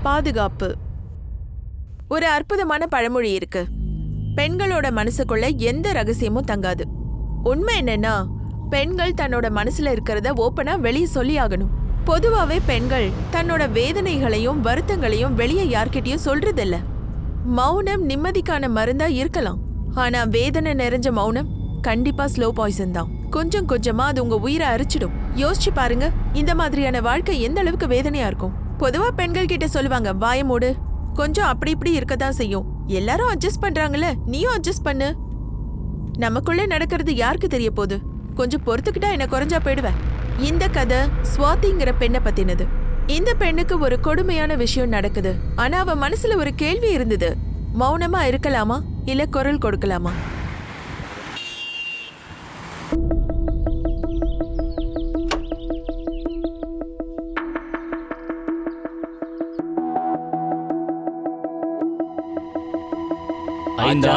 பாதுகாப்பு. ஒரு அற்புதமான பழமொழி இருக்கு, பெண்களோட மனசுக்குள்ள எந்த ரகசியமும் தங்காது. உண்மை என்னன்னா, பெண்கள் தன்னோட மனசுல இருக்கிறத ஓப்பனா வெளியே சொல்லி ஆகணும். பொதுவாவே பெண்கள் தன்னோட வேதனைகளையும் வருத்தங்களையும் வெளியே யார்கிட்டயும் சொல்றதில்ல. மௌனம் நிம்மதிக்கான மருந்தா இருக்கலாம், ஆனா வேதனை நிறைஞ்ச மௌனம் கண்டிப்பா ஸ்லோ பாய்சன் தான். கொஞ்சம் கொஞ்சமா அது உங்க உயிரை அரிச்சிடும். யோசிச்சு பாருங்க, இந்த மாதிரியான வாழ்க்கை எந்த அளவுக்கு வேதனையா இருக்கும். பொதுவா பெண்கள் கிட்ட சொல்லுவாங்க, வாய மூடு, கொஞ்சம் அப்படி இப்படி இருக்கதான் செய்யும், எல்லாரும் அட்ஜஸ்ட் பண்றாங்கல்ல, நீயும் அட்ஜஸ்ட் பண்ணு. நமக்குள்ள நடக்கிறது யாருக்கு தெரிய போகுது, கொஞ்சம் பொறுத்துக்கிட்டா என்ன குறைஞ்சா போயிடுவேன். இந்த கதை ஸ்வாதிங்கிற பெண்ணை பத்தினது. இந்த பெண்ணுக்கு ஒரு கொடுமையான விஷயம் நடக்குது. ஆனா அவ மனசுல ஒரு கேள்வி இருந்தது, மௌனமா இருக்கலாமா இல்ல குரல் கொடுக்கலாமா? ஐந்தா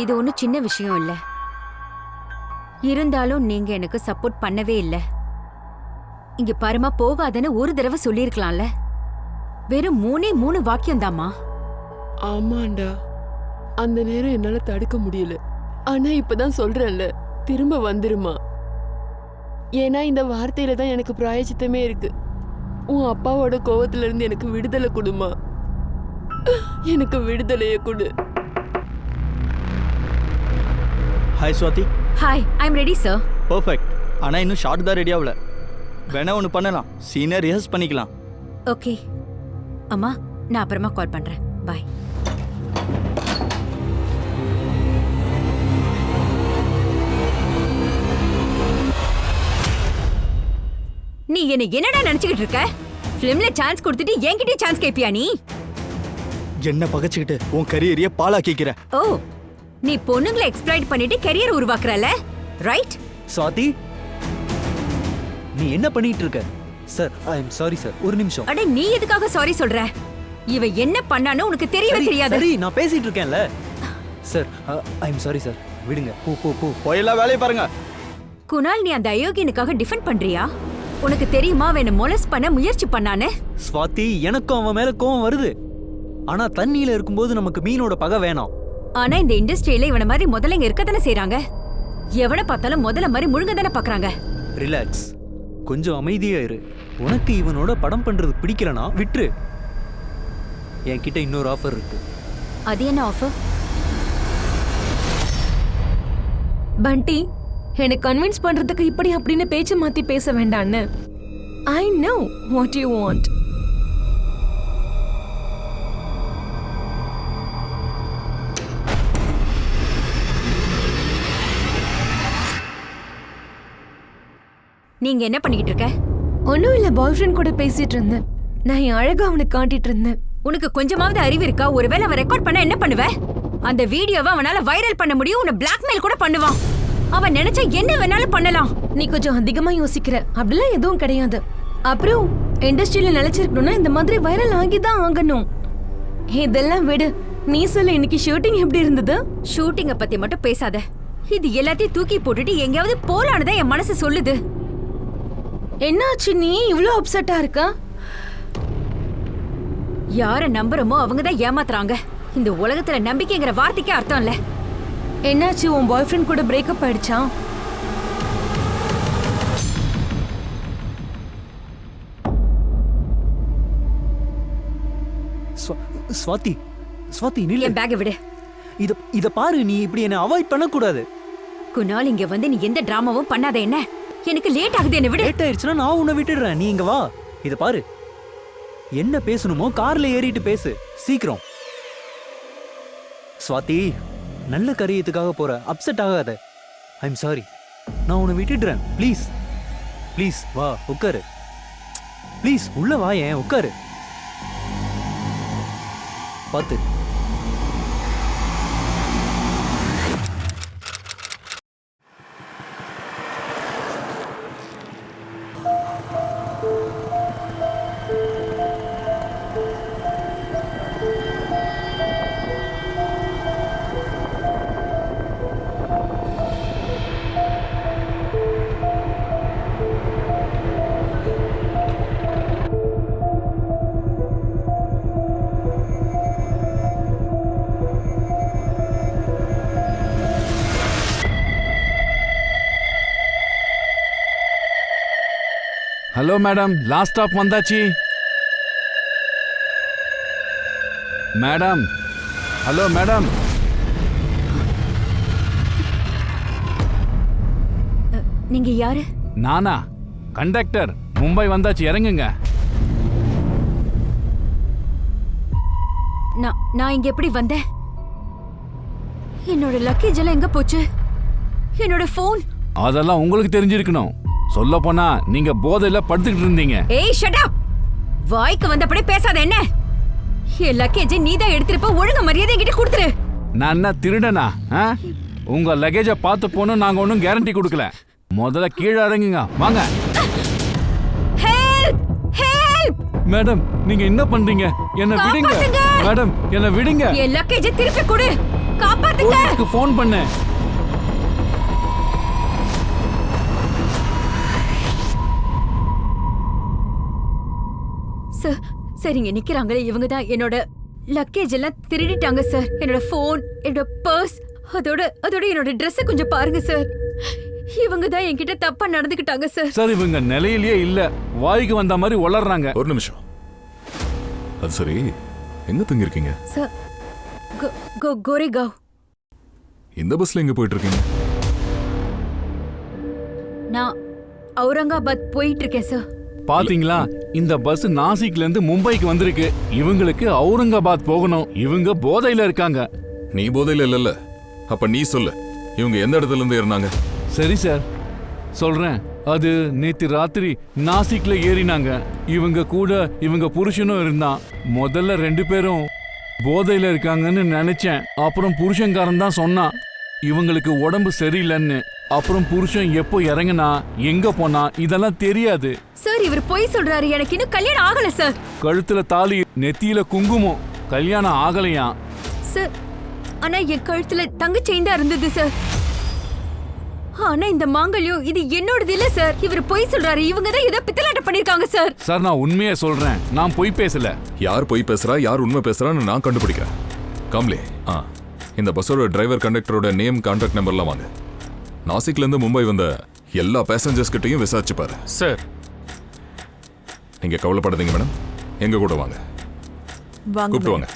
இது ஒன்றும் சின்ன விஷயம் இல்ல. இருந்தாலும் நீங்க எனக்கு சப்போர்ட் பண்ணவே இல்ல. இங்க பரமா போகாதன்னு ஒரு தடவை சொல்லிருக்கலாம்ல. வெறும் 3 வாக்கியம் தாமா. ஆமாண்டா, அந்த நேரம் என்னால தடுக்க முடியல. ஆனா இப்பதான் சொல்றேன்ல, திரும்ப வந்துருமா. ஏன்னா இந்த வார்த்தையில தான் எனக்கு பிராயச்சித்தமே இருக்கு. உன் அப்பாவோட கோவத்துல இருந்து எனக்கு விடுதலை கொடுமா, எனக்கு விடுதலையை கொடு. Hi Swathi. Hi, I am ready sir. Perfect. ஆனா இன்னும் ஷார்ட் தான் ரெடி ஆகல. வேணா ஒன்று பண்ணலாம், சீனியர் ரிஹர்ஸ் பண்ணிக்கலாம். ஓகே அம்மா, நான் அப்புறமா கால் பண்றேன். பாய். நீ என்னடா நினைச்சுக்கிட்டு இருக்க? ஃபிலிம்ல சான்ஸ் கொடுத்துட்டு என்கிட்டயே சான்ஸ் கேப்பியா நீ? என்ன பகச்சுக்கிட்டு உன் கரியரையே பாழாக்கிக்கிற. ஓ, நீ பொண்ணுங்களை எக்ஸ்ப்ளாய்ட் பண்ணிட்டு கரியர் உருவாக்குறல, ரைட்? ஸ்வாதி, நீ என்ன பண்ணிட்டு இருக்க? Sir, I am sorry sir. ஒரு நிமிஷம். அட, நீ எதுக்காக சாரி சொல்ற? இவ என்ன பண்ணானோ உனக்கு தெரியவே தெரியாது. சரி, நான் பேசிட்டு இருக்கேன்ல. Sir, I am sorry sir. விடுங்க. போ போ போ. போயெல்லாம் வேலையை பாருங்க. குணால், நீ அந்த அயோக்கியனுக்காக டிஃபெண்ட் பண்றியா? உனக்கு தெரியுமா அவனை மொலஸ்ட் பண்ண முயற்சி பண்ணானே? ஸ்வாதி, எனக்கும் அவன் மேல கோவம் வருது. ஆனா தண்ணியில இருக்கும்போது நமக்கு மீனோட பகை வேணாம். ஆனா இந்த இண்டஸ்ட்ரியில இவன மாதிரி முதல்ல இருக்கத்தானே செய்றாங்க. எவனை பார்த்தாலும் முதல்ல மாதிரி முழுங்க தானே பாக்குறாங்க. ரிலாக்ஸ், கொஞ்சம் அமைதியா இரு. உனக்கு இவனோட படம் பண்றது பிடிக்கலனா விட்டுரு. என்கிட்ட இன்னொரு ஆஃபர் இருக்கு. அது என்ன ஆஃபர்? பண்டி, எனக்கு கன்வின்ஸ் பண்றதுக்கு இப்படி அப்படின்னு பேச்சு மாத்தி பேச வேண்டான்னு. I know what you want. நீங்க என்ன பண்ணிக்கிட்டு இருக்க? ஒன்னும் இல்ல, பாய் ஃப்ரெண்ட் கூட பேசிட்டு இருந்தேன். நான் என் அழகா அவனுக்கு காட்டிட்டு இருந்தேன். உனக்கு கொஞ்சமாவது அறிவு இருக்கா? ஒருவேளை அவன் ரெக்கார்ட் பண்ண என்ன பண்ணுவ? அந்த வீடியோவை அவனால வைரல் பண்ண முடியும், உன்னை பிளாக்மெயில் கூட பண்ணுவான். அவன் நினைச்சா என்ன வேணாலும் பண்ணலாம். நீ கொஞ்சம் அதிகமா யோசிக்கிற. அப்படிலாம் எதுவும் கிடையாது. அப்புறம் இண்டஸ்ட்ரியில நிலைச்சிருக்கணும்னா இந்த மாதிரி வைரல் ஆகிதான் ஆகணும். இதெல்லாம் விடு. நீ சொல்லு, இன்னைக்கு ஷூட்டிங் எப்படி இருந்தது? ஷூட்டிங்க பத்தி மட்டும் பேசாத. இது எல்லாத்தையும் தூக்கி போட்டுட்டு எங்கேயாவது போலான்னு என் மனசு சொல்லுது. என்னாச்சு, நீ இவ்ளோ அப்செட்டா இருக்க? யார நம்புறமோ அவங்கதான் ஏமாத்துறாங்க. இந்த உலகத்துல நம்பிக்கைங்கிற வார்த்தைக்கே அர்த்தம் இல்ல. என்னாச்சு, உன் பாய் ஃப்ரெண்ட் கூட பிரேக்கப் ஆயிடுச்சா? ஸ்வாதி, ஸ்வாதி நில்லு. என் பேக்கை விடு. இத பாரு, நீ இப்படி என்ன அவாய்ட் பண்ண கூடாது. குணால், இங்க வந்து நீ எந்த டிராமாவும் பண்ணாத. என்ன, எனக்கு லேட் ஆகுது, என்ன விடு. லேட் ஆயிடுச்சுன்னா நான் உன்னை விட்டுடுறேன். நீ இங்க வா. இத பாரு, என்ன பேசணுமோ கார்ல ஏறிட்டு பேசு, சீக்கிரம். ஸ்வாதி, நல்ல கரியத்துக்காக போற, அப்செட் ஆகாத. ஐ எம் சாரி, நான் உன்னை விட்டுடுறேன். ப்ளீஸ் ப்ளீஸ் வா, உட்காரு. ப்ளீஸ் உள்ள வா, ஏன் உட்காரு. பார்த்து. ஹலோ மேடம், லாஸ்ட் ஸ்டாப் வந்தாச்சு. Madam, hello madam. நீங்க யாரு? நானா? கண்டக்டர். மும்பை வந்தாச்சு, இறங்குங்க. நான் இங்க எப்படி வந்தேன்? என்னோட லக்கேஜ் எல்லாம் எங்க போச்சு? என்னோட போன்? அதெல்லாம் உங்களுக்கு தெரிஞ்சிருக்கணும். சொல்ல போனா நீங்க போதையில படுத்துக்கிட்டு இருந்தீங்க. ஏய் ஷட் அப். வாய்க்கு வந்தபடி பேசாத. என்ன என் லக்கேஜ் நீதான் எடுத்துருப்ப. ஒழுங்க மரியாதை என்கிட்ட கொடுத்துரு. நான் என்ன திருடனா? உங்க லக்கேஜ பார்த்து போனும் நாங்க ஒன்றும் கேரண்டி கொடுக்கல. முதல்ல கீழே இறங்குங்க. வாங்க. Help help. மேடம், நீங்க என்ன பண்றீங்க? என்ன விடுங்க மேடம், என்ன விடுங்க. என் லக்கேஜ் திருப்பி கொடு. காப்பாத்துங்க. போலீஸ்க்கு ஃபோன் பண்ணு. சார் சார், இங்க நிக்கிறாங்களே இவங்க தான் என்னோட லக்கேஜ் எல்லாம் திருடிட்டாங்க சார். என்னோட போன், என்னோட பர்ஸ், அதோட என்னோட ட்ரெஸ் கொஞ்சம் பாருங்க சார். இவங்க தான் என்கிட்ட தப்பா நடந்துக்கிட்டாங்க சார். சார், இவங்க நிலையிலேயே இல்ல. வாய்க்கு வந்த மாதிரி உளறாங்க. ஒரு நிமிஷம். அது சரி, எங்க தங்கிருக்கீங்க? சார், கோரேகாவ். இந்த பஸ்ல எங்க போயிட்டு இருக்கீங்க? நான் அவுரங்காபாத் போயிட்டு இருக்கேன் சார். பாத்தீங்களா, இந்த பஸ் நாசிக்ல இருந்து மும்பைக்கு வந்திருக்கு. இவங்களுக்கு அவுரங்காபாத் போகணும். இவங்க போதையில இருக்காங்க. நீ போதையில இல்லல்ல? அப்ப நீ சொல்லு, இவங்க எந்த இடத்துல இருந்து ஏறினாங்க? சரி சார், சொல்றேன். அது நேத்து ராத்திரி நாசிக்ல ஏறினாங்க. இவங்க கூட இவங்க புருஷனும் இருந்தான். முதல்ல 2 பேரும் போதையில இருக்காங்கன்னு நினைச்சேன். அப்புறம் புருஷன்காரன் தான் சொன்னான் இவங்களுக்கு உடம்பு சரியில்லைன்னு. அப்புறம் புருஷன் எப்போ இறங்கினா, எங்க போனா இதெல்லாம் தெரியாது. சார், இவர் பொய் சொல்றாரு. எனக்கு இன்னும் கல்யாணம் ஆகல சார். கழுத்துல தாலி, நெத்தியில குங்குமம், கல்யாணம் ஆகலையா சார்? ஆனா என் கழுத்துல தங்க செயின் தான் இருந்தது சார். ஆனா இந்த மாங்கல்யம் இது என்னோடது இல்ல சார். இவர் பொய் சொல்றாரு. இவங்க தான் ஏதோ பித்தலாட்டம் பண்ணிருக்காங்க சார். சார், நான் உண்மையை சொல்றேன். நான் பொய் பேசல. யார் பொய் பேசுறா, யார் உண்மை பேசுறான்னு நான் கண்டுபிடிக்கிறேன். கம்லே, இந்த பஸ்ஸோட டிரைவர், கண்டக்டரோட நேம், கான்டாக்ட் நம்பர்லாம் வாங்க. நாசிக்ல இருந்து மும்பை வந்த எல்லா பேசஞ்சர்ஸ் கிட்டையும் விசாரிச்சு பாரு. சார், நீங்க கவலைப்படாதீங்க மேடம். எங்க கூட வாங்க. கூப்பிட்டு வாங்க.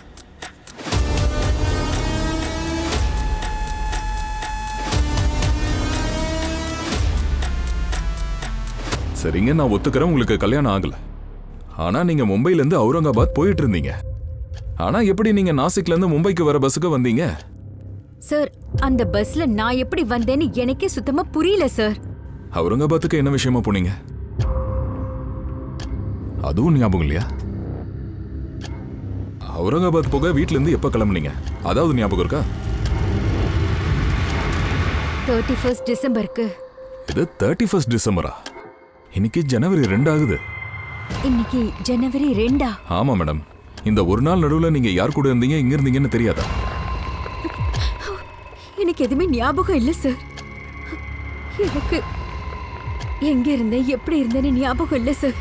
சரிங்க, நான் ஒத்துக்கிறேன், உங்களுக்கு கல்யாணம் ஆகல. ஆனா நீங்க மும்பைல இருந்து அவுரங்காபாத் போயிட்டு இருந்தீங்க. ஆனா எப்படி நீங்க நாசிக்ல இருந்து மும்பைக்கு வர பஸ்ஸுக்கு வந்தீங்க? சார், அந்த பஸ்ல நான் எப்படி வந்தேன்னு எனக்கே சுத்தமா புரியல சார். அவுரங்காபாத்துக்கு என்ன விஷயமா போனீங்க? அதுவும் ஞாபகம் இல்லையா? அவுரங்காபாத் போக வீட்ல இருந்து எப்ப கிளம்புனீங்க? அதாவது ஞாபகம் இருக்கா? 31 டிசம்பருக்கு. இது 31 டிசம்பரா? இன்னைக்கு ஜனவரி 2 ஆகுது. இன்னைக்கு ஜனவரி 2. ஆமா மேடம். இந்த ஒரு நாள் நடுவுல நீங்க யார் கூட இருந்தீங்க, எங்க இருந்தீங்கன்னு தெரியாதா? எனக்கு எதுவுமே ஞாபகம் இல்ல சார். எனக்கு எங்க இருந்தேன், எப்படி இருந்தேன்னு ஞாபகம் இல்ல சார்.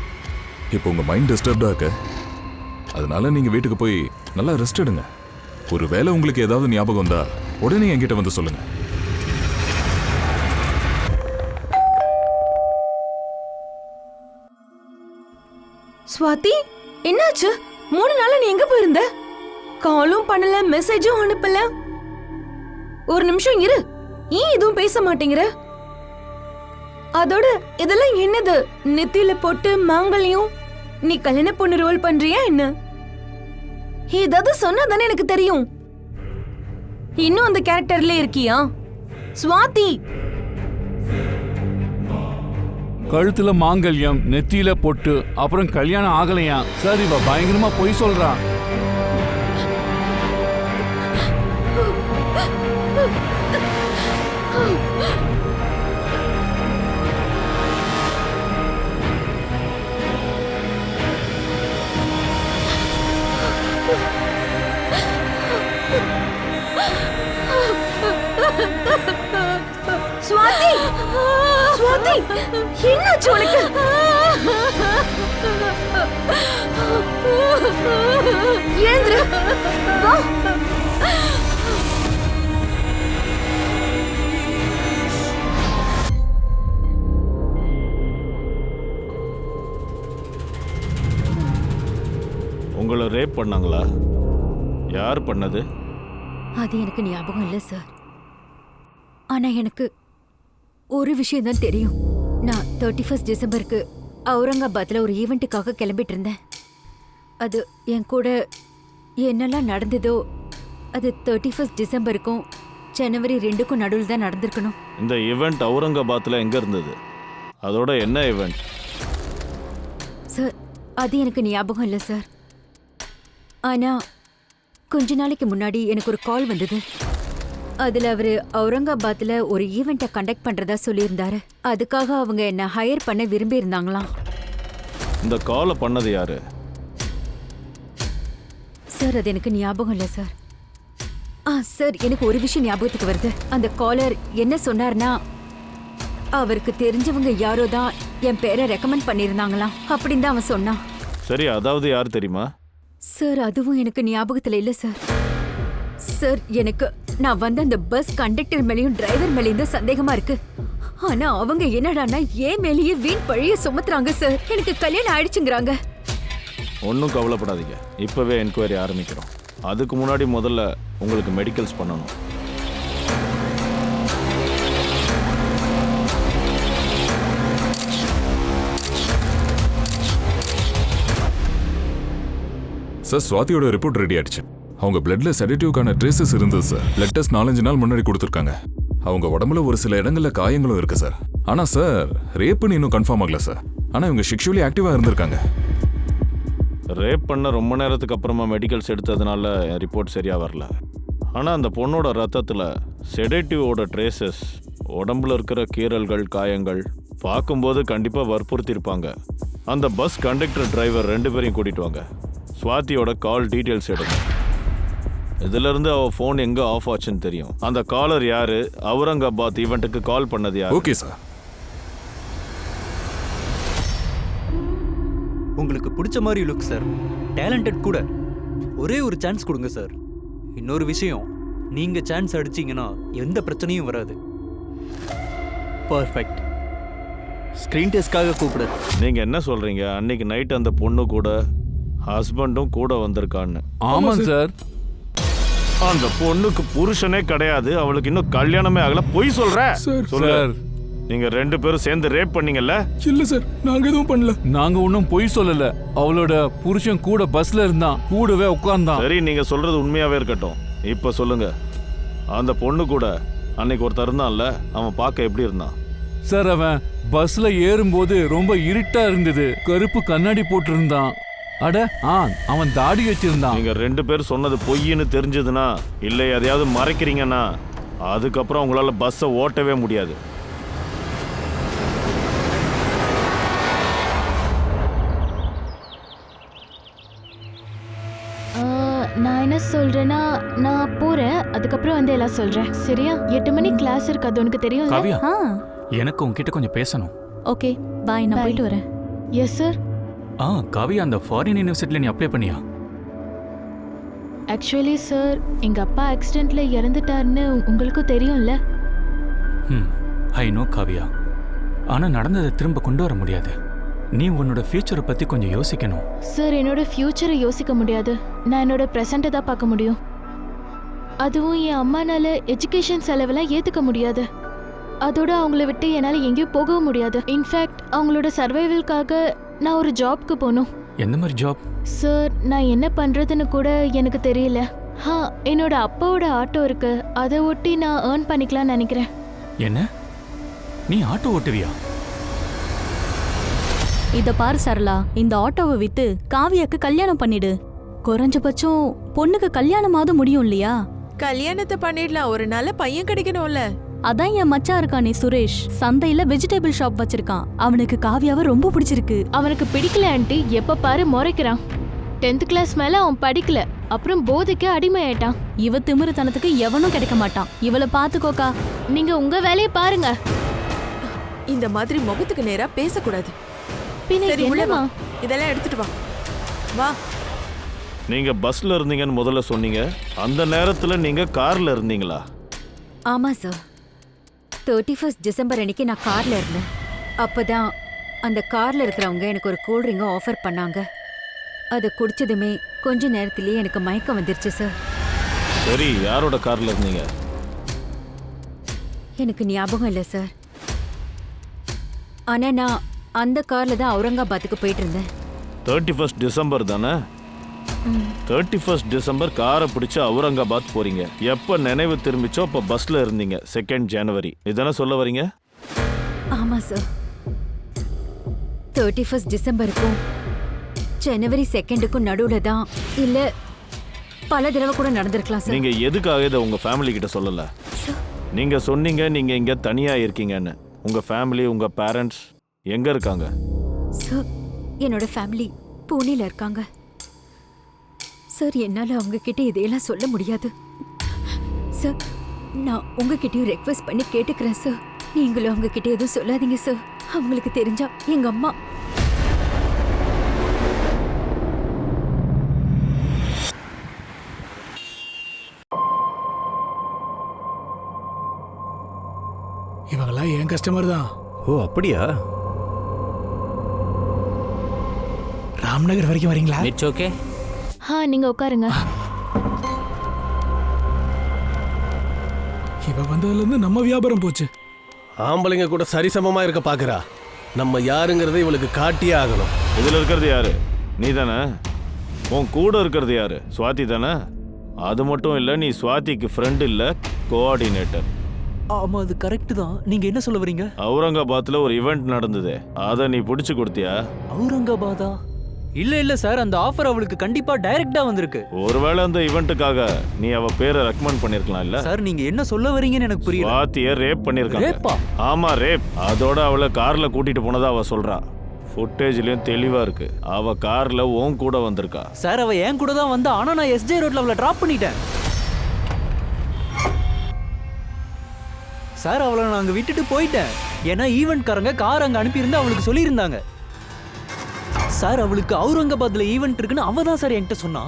இப்போ உங்க மைண்ட் டிஸ்டர்ப்டா இருக்கு. அதனால நீங்க வீட்டுக்கு போய் நல்லா ரெஸ்ட் எடுங்க. ஒருவேளை உங்களுக்கு ஏதாவது ஞாபகம் வந்தா உடனே என்கிட்ட வந்து சொல்லுங்க. ஸ்வாதி, என்னாச்சு? 3 நாளா நீ எங்க போயிருந்த? காலும் பண்ணல, மெசேஜும் அனுப்பல. ஒரு நிமிஷம் இரு. ஏன் எதுவும் பேச மாட்டேங்கிற? அதோட இதெல்லாம் என்னது? நெத்தியில போட்டு மாங்கல்யம். நீ கல்யாண பொண்ணு ரோல் பண்றியா என்ன? ஏதாவது சொன்னா தானே எனக்கு தெரியும். இன்னும் அந்த கேரக்டர்ல இருக்கியா ஸ்வாதி? கழுத்துல மாங்கல்யம், நெத்தியில பொட்டு, அப்புறம் கல்யாணம் ஆகலையா? சார், இவ பயங்கரமா பொய் சொல்றா. ஸ்வாதி, ஸ்வாதி, என்னாச்சு உனக்கு? எழுந்துரு, வா. உங்களை ரேப் பண்ணாங்களா? யார் பண்ணது? அது எனக்கு ஞாபகம் இல்லை சார். ஆனா எனக்கு ஒரு விஷயம் தான் தெரியும். நான் 31 டிசம்பருக்கு அவுரங்காபாத்ல ஒரு ஈவெண்ட்டுக்காக கிளம்பிட்டு இருந்தேன். அது என் கூட என்னெல்லாம் நடந்ததோ அது 31 டிசம்பருக்கும் ஜனவரி 2க்கும் நடுவில் தான் நடந்திருக்கணும். இந்த ஈவெண்ட் அவுரங்காபாத்தில் எங்கே இருந்தது? அதோட என்ன ஈவெண்ட்? சார் அது எனக்கு ஞாபகம் இல்லை சார். ஆனா கொஞ்ச நாளைக்கு முன்னாடி எனக்கு ஒரு கால் வந்தது. அதில் அவர் அவுரங்காபாத்தில் ஒரு ஈவெண்ட்டை கண்டக்ட் பண்ணுறதா சொல்லியிருந்தாரு. அதுக்காக அவங்க என்னை ஹையர் பண்ண விரும்பி இருந்தாங்களாம். இந்த காலை பண்ணது யாரு? சார் அது எனக்கு ஞாபகம் இல்லை சார். சார் எனக்கு ஒரு விஷயம் ஞாபகத்துக்கு வருது. அந்த காலர் என்ன சொன்னார்னா அவருக்கு தெரிஞ்சவங்க யாரோ தான் என் பேரை ரெக்கமெண்ட் பண்ணியிருந்தாங்களாம் அப்படின்னு தான் அவன் சொன்னான். சரி, அதாவது யார் தெரியுமா? சார் அதுவும் எனக்கு ஞாபகத்தில் இல்லை சார். சார் எனக்கு நான் வந்து அந்த பஸ் கண்டக்டர் மேலேயும் டிரைவர் மேலேயும் தான் சந்தேகமா இருக்கு. ஆனா அவங்க என்னடான்னா ஏன் மேலேயே வீண் பழிய சுமத்துறாங்க சார். எனக்கு கல்யாணம் ஆயிடுச்சுங்கிறாங்க. ஒன்றும் கவலைப்படாதீங்க, இப்போவே என்கொயரி ஆரம்பிக்கிறோம். அதுக்கு முன்னாடி முதல்ல உங்களுக்கு மெடிக்கல்ஸ் பண்ணணும். சார், சுவாதியோட ரிப்போர்ட் ரெடி ஆயிடுச்சு. அவங்க பிளட்ல செடேட்டிவ்க்கான ட்ரேசஸ் இருந்தது சார். பிளட் டெஸ்ட் 4-5 நாள் முன்னாடி கொடுத்துருக்காங்க. அவங்க உடம்புல ஒரு சில இடங்கள்ல காயங்களும் இருக்கு சார். ஆனா சார், ரேப்புன்னு இன்னும் கன்ஃபார்ம் ஆகல சார். ஆனா இவங்க செக்ஷுவலி ஆக்டிவா இருந்திருக்காங்க. ரேப் பண்ண ரொம்ப நேரத்துக்கு அப்புறமா மெடிக்கல்ஸ் எடுத்ததுனால ரிப்போர்ட் சரியா வரல. ஆனால் அந்த பொண்ணோட ரத்தத்தில் செடேட்டிவோட ட்ரேசஸ், உடம்புல இருக்கிற கீறல்கள், காயங்கள் பார்க்கும்போது கண்டிப்பாக வற்புறுத்திருப்பாங்க. அந்த பஸ் கண்டக்டர் டிரைவர் 2 பேரையும் கூட்டிட்டு வாங்க. சுவாதியோட கால் டீட்டெயில்ஸ் எடுங்க. இதிலிருந்து அவள் ஃபோன் எங்கே ஆஃப் ஆச்சுன்னு தெரியும். அந்த காலர் யாரு, அவுரங்காபாத் ஈவெண்ட்டுக்கு கால் பண்ணது யாரு? Okay sir. உங்களுக்கு பிடிச்ச மாதிரி லுக் சார், டேலண்டட் கூட. ஒரே ஒரு சான்ஸ் கொடுங்க சார். இன்னொரு விஷயம், நீங்க சான்ஸ் அடிச்சீங்கன்னா எந்த பிரச்சனையும் வராது. பர்ஃபெக்ட். ஸ்க்ரீன் டெஸ்ட்காக கூப்பிடு. நீங்கள் என்ன சொல்கிறீங்க? அன்னைக்கு நைட் அந்த பொண்ணு கூட ஹஸ்பண்டும் கூட வந்திருக்கான்னு. ஆமாம் சார். அந்த பொண்ணுக்கு புருஷனே கிடையாது, அவளுக்கு இன்னும் கல்யாணமே ஆகல. பொய் சொல்ற? சார், நீங்க 2 பேரும் சேர்ந்து ரேப் பண்ணீங்கல்ல? இல்ல சார், நாங்க எதுவும் பண்ணல. நாங்க ஒன்றும் பொய் சொல்லல. அவளோட புருஷன் கூட பஸ்ல இருந்தான், கூடவே உட்கார்ந்தான். சரி, நீங்க சொல்றது உண்மையாவே இருக்கட்டும். இப்ப சொல்லுங்க, அந்த பொண்ணு கூட அன்னைக்கு ஒருத்தர் இருந்தான்ல, அவன் பார்க்க எப்படி இருந்தான்? சார், அவன் பஸ்ல ஏறும்போது ரொம்ப இருட்டா இருந்தது. கருப்பு கண்ணாடி போட்டிருந்தான். அட அவன் தாடி வச்சிருந்தான். நீங்க 2 பேர் சொன்னது பொய்ன்னு தெரிஞ்சதுன்னா, இல்லை எதையாவது மறைக்கிறீங்கன்னா, அதுக்கப்புறம் உங்களால பஸ்ஸை ஓட்டவே முடியாது. நான் என்ன சொல்றேன்னா, நான் போறேன், அதுக்கப்புறம் வந்து எல்லாம் சொல்றேன். சரியா? 8 மணி கிளாஸ் இருக்கு, அது உனக்கு தெரியும். காவியா, எனக்கு உன்கிட்ட கொஞ்சம் பேசணும். ஓகே பாய், நான் போயிட்டு வரேன். Yes sir. காவியா, அந்த ஃபாரின் யூனிவர்சிட்டியில் நீ அப்ளை பண்ணியா? ஆக்சுவலி சார், எங்க அப்பா ஆக்சிடென்ட்ல இறந்துட்டாருன்னு உங்களுக்கும் தெரியும்ல. ஐ நோ காவியா, ஆனா நடந்ததை திரும்ப கொண்டு வர முடியாது. நீ உன்னோட ஃபியூச்சரை பத்தி கொஞ்சம் யோசிக்கணும். சார், என்னோட ஃபியூச்சரை யோசிக்க முடியாது. நான் என்னோட ப்ரெசண்ட்டை தான் பார்க்க முடியும். அதுவும் என் அம்மானால எஜுகேஷன் செலவெல்லாம் ஏத்துக்க முடியாது. அதோட அவங்கள விட்டு என்னால் எங்கேயும் போகவும் முடியாது. இன்ஃபேக்ட் அவங்களோட சர்வைவலுக்காக நான் ஒரு ஜாப்க்கு போகணும். எந்த மாதிரி ஜாப்? சார், நான் என்ன பண்றதுன்னு கூட எனக்கு தெரியல. என்னோட அப்பாவோட ஆட்டோ இருக்கு, அதை ஒட்டி நான் ஏர்ன் பண்ணிக்கலாம்னு நினைக்கிறேன். என்ன, நீ ஆட்டோ ஓட்டுவியா? இத பாரு சரளா, இந்த ஆட்டோவை வித்து காவியாக்கு கல்யாணம் பண்ணிடு. குறைஞ்சபட்சம் பொண்ணுக்கு கல்யாணமாவது முடியும் இல்லையா? கல்யாணத்தை பண்ணிடலாம், ஒரு நல்ல பையன் கிடைக்கணும்ல. அதான் என் மச்சான் இருக்கானே சுரேஷ், சந்தையில வெஜிடபிள் ஷாப் வச்சிருக்கான். அவனுக்கு காவியாவை ரொம்ப பிடிச்சிருக்கு. அவனுக்கு பிடிக்கல ஆண்டி, எப்ப பாரு முறைக்கிறான். 10th கிளாஸ் மேல அவன் படிக்கல, அப்புறம் போதைக்கு அடிமையாயிட்டான். இவ திமிருத்தனத்துக்கு எவனும் கிடைக்க மாட்டான். இவளை பாத்துக்கோக்கா. நீங்க உங்க வேலையை பாருங்க. இந்த மாதிரி முகத்துக்கு நேரா பேசக்கூடாது. சரி, உள்ளவா, இதெல்லாம் எடுத்துட்டு வா. வா. நீங்க பஸ்ல இருந்தீங்கன்னு முதல்ல சொன்னீங்க. அந்த நேரத்துல நீங்க கார்ல இருந்தீங்களா? ஆமா சார், 31 டிசம்பர் அன்னைக்கு நான் கார்ல இருந்தேன். அப்பதான் அந்த கார்ல இருக்கிறவங்க எனக்கு ஒரு கூல் ட்ரிங்கை ஆஃபர் பண்ணாங்க. அதை குடிச்சதுமே கொஞ்ச நேரத்திலேயே எனக்கு மயக்கம் வந்துருச்சு சார். சரி, யாரோட கார்ல இருந்தீங்க? எனக்கு ஞாபகம் இல்லை சார். ஆனா நான் அந்த கார்ல தான் அவுரங்காபாத்துக்கு போயிட்டு இருந்தேன். 31 டிசம்பர் தானே? 31 டிசம்பர் காரை பிடிச்சு அவுரங்காபாத் போறீங்க. எப்ப நினைவு திரும்பிச்சோ அப்ப பஸ்ல இருந்தீங்க. 2 ஜனவரி இதானே சொல்ல வரீங்க? ஆமா சார். 31 டிசம்பருக்கும் ஜனவரி 2க்கும் நடுவுல தான், இல்ல பல தடவை கூட நடந்திருக்கலாம் சார். நீங்க எதுக்காக இதை உங்க ஃபேமிலி கிட்ட சொல்லல? நீங்க சொன்னீங்க நீங்க இங்க தனியா இருக்கீங்கன்னு. உங்க ஃபேமிலி, உங்க பேரண்ட்ஸ் எங்க இருக்காங்க? சார், என்னோட ஃபேமிலி புனேல இருக்காங்க சார். என்னால அவங்க கிட்ட இதையெல்லாம் சொல்ல முடியாது சார். நான் உங்ககிட்டயும் ரெக்வெஸ்ட் பண்ணி கேட்டுக்கிறேன் சார். நீங்களும் அவங்க கிட்ட எதுவும் சொல்லாதீங்க சார். அவங்களுக்கு தெரிஞ்சா எங்க அம்மா. இவங்கெல்லாம் என் கஸ்டமர் தான். ஓ அப்படியா? ராம்நகர் வரைக்கும் வரீங்களா? It's okay. நீங்க உட்காருங்க. இவ வந்ததுல இருந்து நம்ம வியாபாரம் போச்சு. ஆம்பளைங்க கூட சரிசமமா இருக்க பாக்குறா. நம்ம யாருங்கிறத இவளுக்கு காட்டியே ஆகணும். இதுல இருக்கிறது யாரு? நீ தானே? உன் கூட இருக்கிறது யாரு? சுவாதி தானே? அது மட்டும் இல்ல, நீ சுவாதிக்கு ஃப்ரெண்ட் இல்ல, கோஆர்டினேட்டர். ஆமா, அது கரெக்ட் தான். நீங்க என்ன சொல்ல வரீங்க? அவுரங்காபாத்ல ஒரு ஈவெண்ட் நடந்தது, அதை நீ பிடிச்சு கொடுத்தியா? அவுரங்காபாதா? இல்ல சார், அந்த ஆஃபர் அவளுக்கு கண்டிப்பா டைரக்டா வந்திருக்கு. ஒருவேளை அந்த ஈவெண்ட்டுக்காக நீ அவ பேரை ரெக்கமெண்ட் பண்ணிருக்கலாம் இல்ல? சார், நீங்க என்ன சொல்ல வரீங்கன்னு எனக்கு புரியல. சுவாதியை ரேப் பண்ணிருக்காங்க. ரேப்பா? ஆமா, ரேப். அதோட அவளை கார்ல கூட்டிட்டு போனதா அவ சொல்றா. ஃபுட்டேஜ்லயும் தெளிவா இருக்கு. அவ கார்ல உன் கூட வந்திருக்கா. சார், அவ என் கூட தான் வந்தா. ஆனா நான் எஸ்ஜே ரோட்ல அவளை டிராப் பண்ணிட்டேன் சார். அவளை நான் அங்க விட்டுட்டு போயிட்டேன். ஏன்னா ஈவெண்ட்காரங்க கார் அங்க அனுப்பியிருந்தா அவளுக்கு சொல்லியிருந்தாங்க சார். அவளுக்கு அவுரங்காபாத்ல ஈவெண்ட் இருக்குன்னு அவ தான் சார் என்கிட்ட சொன்னா.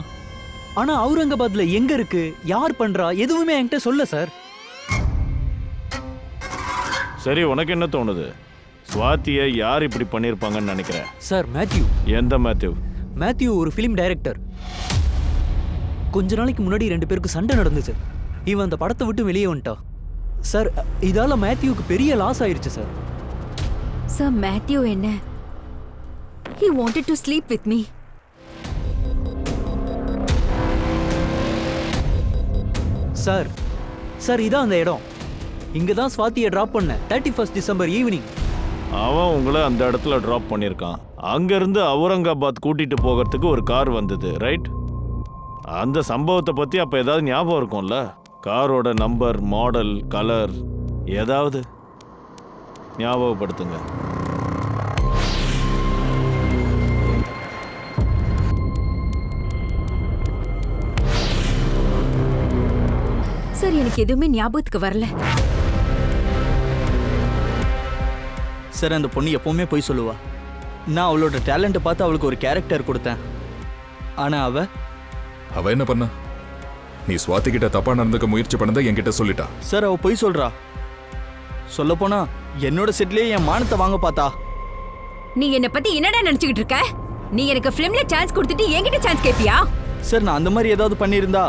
ஆனா அவுரங்காபாத்ல எங்க இருக்கு, யார் பண்றா, எதுவுமே என்கிட்ட சொல்ல சார். சரி, உனக்கு என்ன தோணுது? சுவாதியை யார் இப்படி பண்ணிருப்பாங்கன்னு நினைக்கிறேன்? Sir, Matthew. எந்த மேத்யூ? மேத்யூ ஒரு ஃபிலிம் டைரக்டர். கொஞ்ச நாளைக்கு முன்னாடி 2 பேருக்கு சண்டை நடந்துச்சு. இவன் அந்த படத்தை விட்டு வெளியே வந்துட்டா சார். இதால மேத்யூக்கு பெரிய லாஸ் ஆயிருச்சு சார். சார், மேத்யூ என்ன? He wanted to sleep with me. Sir, இதான் அந்த இடம். இங்க தான் ஸ்வாதியை டிராப் பண்ண 31 டிசம்பர் ஈவினிங். அவன் உங்களை அந்த இடத்துல டிராப் பண்ணியிருக்கான். அங்கிருந்து அவுரங்காபாத் கூட்டிட்டு போகிறதுக்கு ஒரு கார் வந்தது, ரைட்? அந்த சம்பவத்தை பத்தி அப்ப ஏதாவது ஞாபகம் இருக்கும்ல? காரோட நம்பர், மாடல், கலர் ஏதாவது ஞாபகப்படுத்துங்க. சார், எனக்கு எதுவுமே ஞாபகத்துக்கு வரல சார். அந்த பொண்ணு எப்பவுமே போய் சொல்லுவா. நான் அவளோட டேலண்ட்டை பார்த்து அவளுக்கு ஒரு கேரக்டர் கொடுத்தேன். ஆனா அவ என்ன பண்ண? நீ சுவாதி கிட்ட தப்பா நடந்துக்க முயற்சி பண்ணதை என்கிட்ட சொல்லிட்டா. சார், அவ போய் சொல்றா. சொல்ல போனா என்னோட செட்லயே என் மானத்தை வாங்க பார்த்தா. நீ என்ன பத்தி என்னடா நினைச்சுக்கிட்டு இருக்க? நீ எனக்கு ஃபிலிம்ல சான்ஸ் கொடுத்துட்டு என்கிட்ட சான்ஸ் கேப்பியா? சார், நான் அந்த மாதிரி ஏதாவது பண்ணியிருந்தா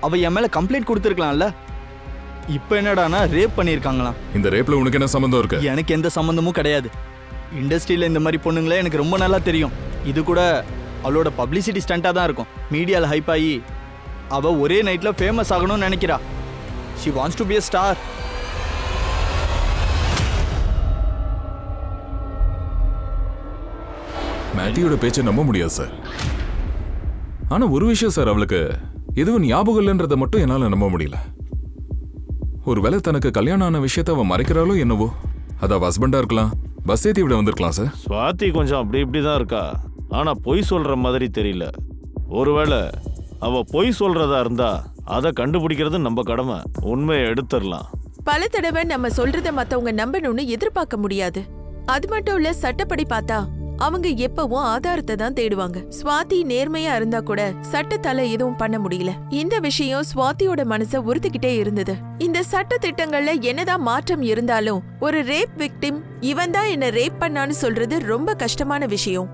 அவ என் மேல கம்ப்ளைண்ட் கொடுத்துருக்கலாம்ல. இப்போ என்னடானா ரேப் பண்ணியிருக்காங்களாம். இந்த ரேப்ல உனக்கு என்ன சம்பந்தம் இருக்கு? எனக்கு எந்த சம்பந்தமும் கிடையாது. இண்டஸ்ட்ரியில இந்த மாதிரி பொண்ணுங்களே எனக்கு ரொம்ப நல்லா தெரியும். இது கூட அவளோட பப்ளிசிட்டி ஸ்டண்டா தான் இருக்கும். மீடியாவில் ஹைப் ஆகி அவ ஒரே நைட்ல ஃபேமஸ் ஆகணும்னு நினைக்கிறா. She wants to be a star. மேத்யூட பேச்சை நம்ப முடியாது சார். ஆனா ஒரு விஷயம் சார், அவளுக்கு எதுவும் ஞாபகம் இல்லைன்றதை மட்டும் என்னால நம்ப முடியல. ஒருவேளை தனக்கு கல்யாணம் ஆன விஷயத்தை அவ மறைக்கிறாளோ என்னவோ. அது அவ ஹஸ்பண்டா இருக்கலாம், பஸ் ஏத்தி விட வந்திருக்கலாம் சார். சுவாதி கொஞ்சம் அப்படி இப்படிதான் இருக்கா. ஆனா பொய் சொல்ற மாதிரி தெரியல. ஒருவேளை அவ பொய் சொல்றதா இருந்தா அதை கண்டுபிடிக்கிறது நம்ம கடமை. உண்மையை எடுத்துடலாம். பல தடவை நம்ம சொல்றத மத்தவங்க நம்பணும்னு எதிர்பார்க்க முடியாது. அது மட்டும் இல்ல, சட்டப்படி பார்த்தா அவங்க எப்பவும் ஆதாரத்தை தான் தேடுவாங்க. ஸ்வாதி நேர்மையா இருந்தா கூட சட்டத்தால எதுவும் பண்ண முடியல. இந்த விஷயம் ஸ்வாதியோட மனசை உறுத்திக்கிட்டே இருந்தது. இந்த சட்ட திட்டங்கள்ல என்னதான் மாற்றம் இருந்தாலும் ஒரு ரேப் விக்டிம் இவன் தான் என்ன ரேப் பண்ணான்னு சொல்றது ரொம்ப கஷ்டமான விஷயம்.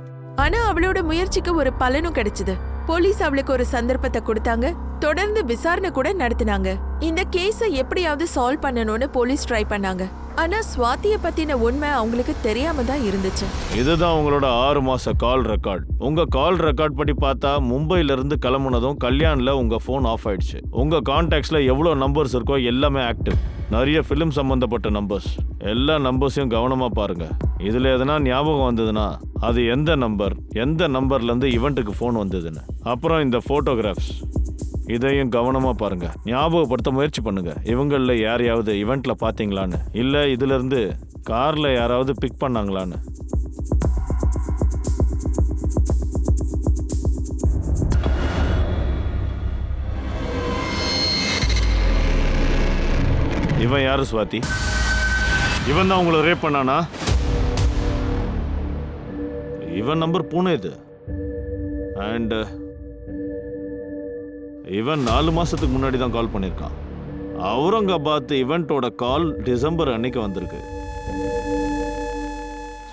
ஆனா அவளோட முயற்சிக்கு ஒரு பலனும் கிடைச்சது. போலீஸ் அவளுக்கு ஒரு சந்தர்ப்பத்தை கொடுத்தாங்க. தொடர்ந்து விசாரணை கூட நடத்தினாங்க. இந்த கேஸை எப்படியாவது சால்வ் பண்ணணும்னு போலீஸ் ட்ரை பண்ணாங்க. ஆனா ஸ்வாதிய பத்தின உண்மை அவங்களுக்கு தெரியாம தான் இருந்துச்சு. இதுதான் உங்களோட 6 மாச கால் ரெக்கார்ட். உங்க கால் ரெக்கார்ட் படி பார்த்தா மும்பைல இருந்து கிளம்புனதும் கல்யாண்ல உங்க போன் ஆஃப் ஆயிடுச்சு. உங்க கான்டாக்ட்ஸ்ல எவ்வளவு நம்பர்ஸ் இருக்கோ எல்லாமே ஆக்டிவ். நிறைய ஃபிலிம் சம்பந்தப்பட்ட நம்பர்ஸ். எல்லா நம்பர்ஸையும் கவனமா பாருங்க. இதுல எதனா ஞாபகம் வந்ததுன்னா அது எந்த நம்பர்ல இருந்து ஈவெண்ட்டுக்கு போன் வந்ததுன்னு. அப்புறம் இந்த போட்டோகிராஃப்ஸ், இதையும் கவனமா பாருங்க. ஞாபகப்படுத்த முயற்சி பண்ணுங்க. இவங்கள யாரையாவது ஈவெண்ட்ல பாத்தீங்களான்னு, இல்ல இதுல இருந்து கார்ல யாராவது பிக் பண்ணாங்களான்னு. இவன் யாரு ஸ்வாதி? இவன் தான் உங்களை ரேப் பண்ணானா? இவன் நம்பர் பூனே இது. அண்ட் இவன் 4 மாசத்துக்கு முன்னாடி தான் கால் பண்ணியிருக்கான். அவுரங்காபாத் இவெண்டோட கால் டிசம்பர் அன்னைக்கு வந்திருக்கு.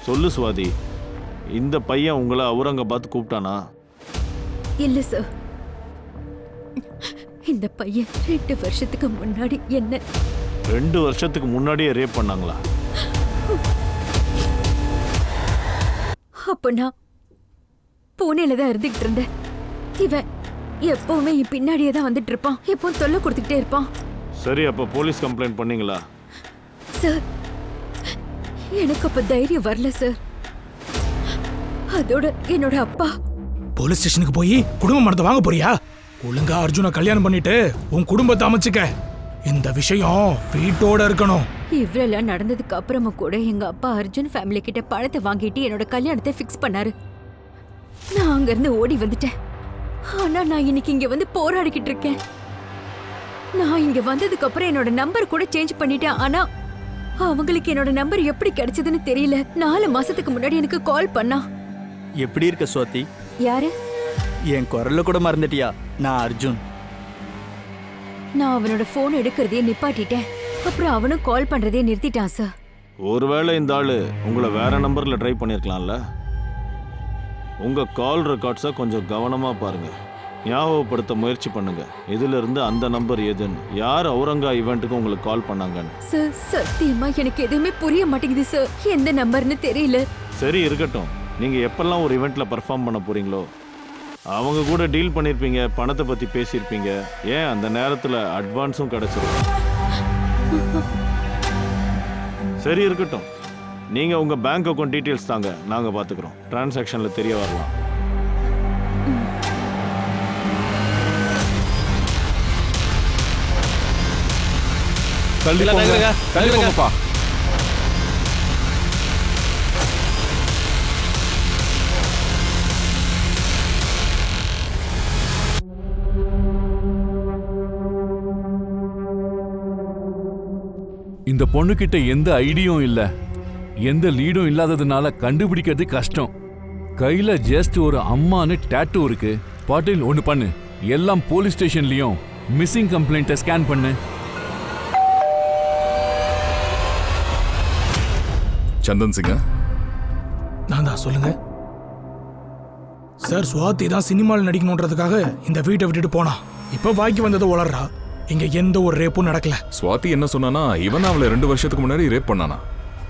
சொல்லு ஸ்வாதி, இந்த பையன் உங்களை அவுரங்காபாத் கூப்பிட்டானா? இல்ல சார், இந்த பையன் 2 வருஷத்துக்கு முன்னாடி என்ன 2 வருஷத்துக்கு முன்னாடியே ரேப் பண்ணாங்களா? அப்ப நான் பூனேல தான் இருந்துகிட்டு இருந்தேன். இவன் எப்பவுமே என் பின்னாடியே தான் வந்துட்டு இருப்பான். எப்பவும் தொல்லை கொடுத்துக்கிட்டே இருப்பான். சரி, அப்ப போலீஸ் கம்ப்ளைண்ட் பண்ணீங்களா? சார், எனக்கு அப்ப தைரியம் வரல சார். அதோட என்னோட அப்பா போலீஸ் ஸ்டேஷனுக்கு போய் குடும்ப மரத்தை வாங்க போறியா? ஒழுங்கா அர்ஜுனை கல்யாணம் பண்ணிட்டு உன் குடும்பத்தை அமைச்சுக்க. இந்த விஷயம் வீட்டோட இருக்கணும். இவ்வளவு நடந்ததுக்கு அப்புறமா கூட எங்க அப்பா அர்ஜுன் ஃபேமிலி கிட்ட பணத்தை வாங்கிட்டு என்னோட கல்யாணத்தை ஃபிக்ஸ் பண்ணாரு. நான் அங்க இருந்து ஓடி வந்துட்டேன். ஆனா நான் இன்னைக்கு இங்க வந்து போராடிக்கிட்டு இருக்கேன். நான் இங்க வந்ததுக்கு அப்புறம் என்னோட நம்பர் கூட சேஞ்ச் பண்ணிட்டேன். ஆனா அவங்களுக்கு என்னோட நம்பர் எப்படி கிடைச்சதுன்னு தெரியல. 4 மாசத்துக்கு முன்னாடி எனக்கு கால் பண்ணா. எப்படி இருக்க ஸ்வாதி? யாரு? என் குரல்ல கூட மறந்துட்டியா? நான் அர்ஜுன். நான் அவனோட போன் எடுக்கிறதே நிப்பாட்டிட்டேன். அப்புறம் அவனும் கால் பண்றதே நிறுத்திட்டான் சார். ஒருவேளை இந்த ஆளு உங்களை வேற நம்பர்ல ட்ரை பண்ணிருக்கலாம்ல. உங்க கால் ரெக்கார்ட்ஸை கொஞ்சம் கவனமா பாருங்க. ஞாபகப்படுத்த முயற்சி பண்ணுங்க. இதுல இருந்து அந்த நம்பர் எதுன்னு, யார் அவுரங்கா ஈவெண்ட்டுக்கு உங்களுக்கு கால் பண்ணாங்கன்னு. சார், சத்தியமா எனக்கு எதுவுமே புரிய மாட்டேங்குது சார். எந்த நம்பர்னு தெரியல. சரி, இருக்கட்டும். நீங்க எப்பெல்லாம் ஒரு ஈவெண்ட்ல பெர்ஃபார்ம் பண்ண போறீங்களோ அவங்க கூட டீல் பண்ணிருப்பீங்க, பணத்தை பத்தி பேசியிருப்பீங்க. ஏன் அந்த நேரத்துல அட்வான்ஸும் கிடைச்சிருக்கும். சரி, இருக்கட்டும். நீங்க உங்க பேங்க் அக்கௌண்ட் டீடைல்ஸ் தாங்க, நாங்க பாத்துக்கிறோம். டிரான்சாக்ஷன்ல தெரிய வரலாம். கண்டிப்பா இந்த பொண்ணுகிட்ட எந்த ஐடியும் இல்ல, எந்த லீடும் இல்லாததுனால கண்டுபிடிக்கிறது கஷ்டம். கையில ஜஸ்ட் ஒரு அம்மானு டாட்டூ இருக்கு. பாட்டில் ஒண்ணு பண்ணு, எல்லாம் போலீஸ் ஸ்டேஷன்லயும் மிஸ்ஸிங் கம்ப்ளைண்ட்டை ஸ்கேன் பண்ணு. சந்தன் சிங்க, நான் தான். சொல்லுங்க சார். சுவாதி தான் சினிமாவில் நடிக்கணுன்றதுக்காக இந்த வீட்டை விட்டுட்டு போனா. இப்ப வாய்க்கு வந்ததை உளறா. இங்க எந்த ஒரு ரேப்பும் நடக்கல. சுவாதி என்ன சொன்னானா, இவன் அவளை 2 வருஷத்துக்கு முன்னாடி ரேப் பண்ணானா.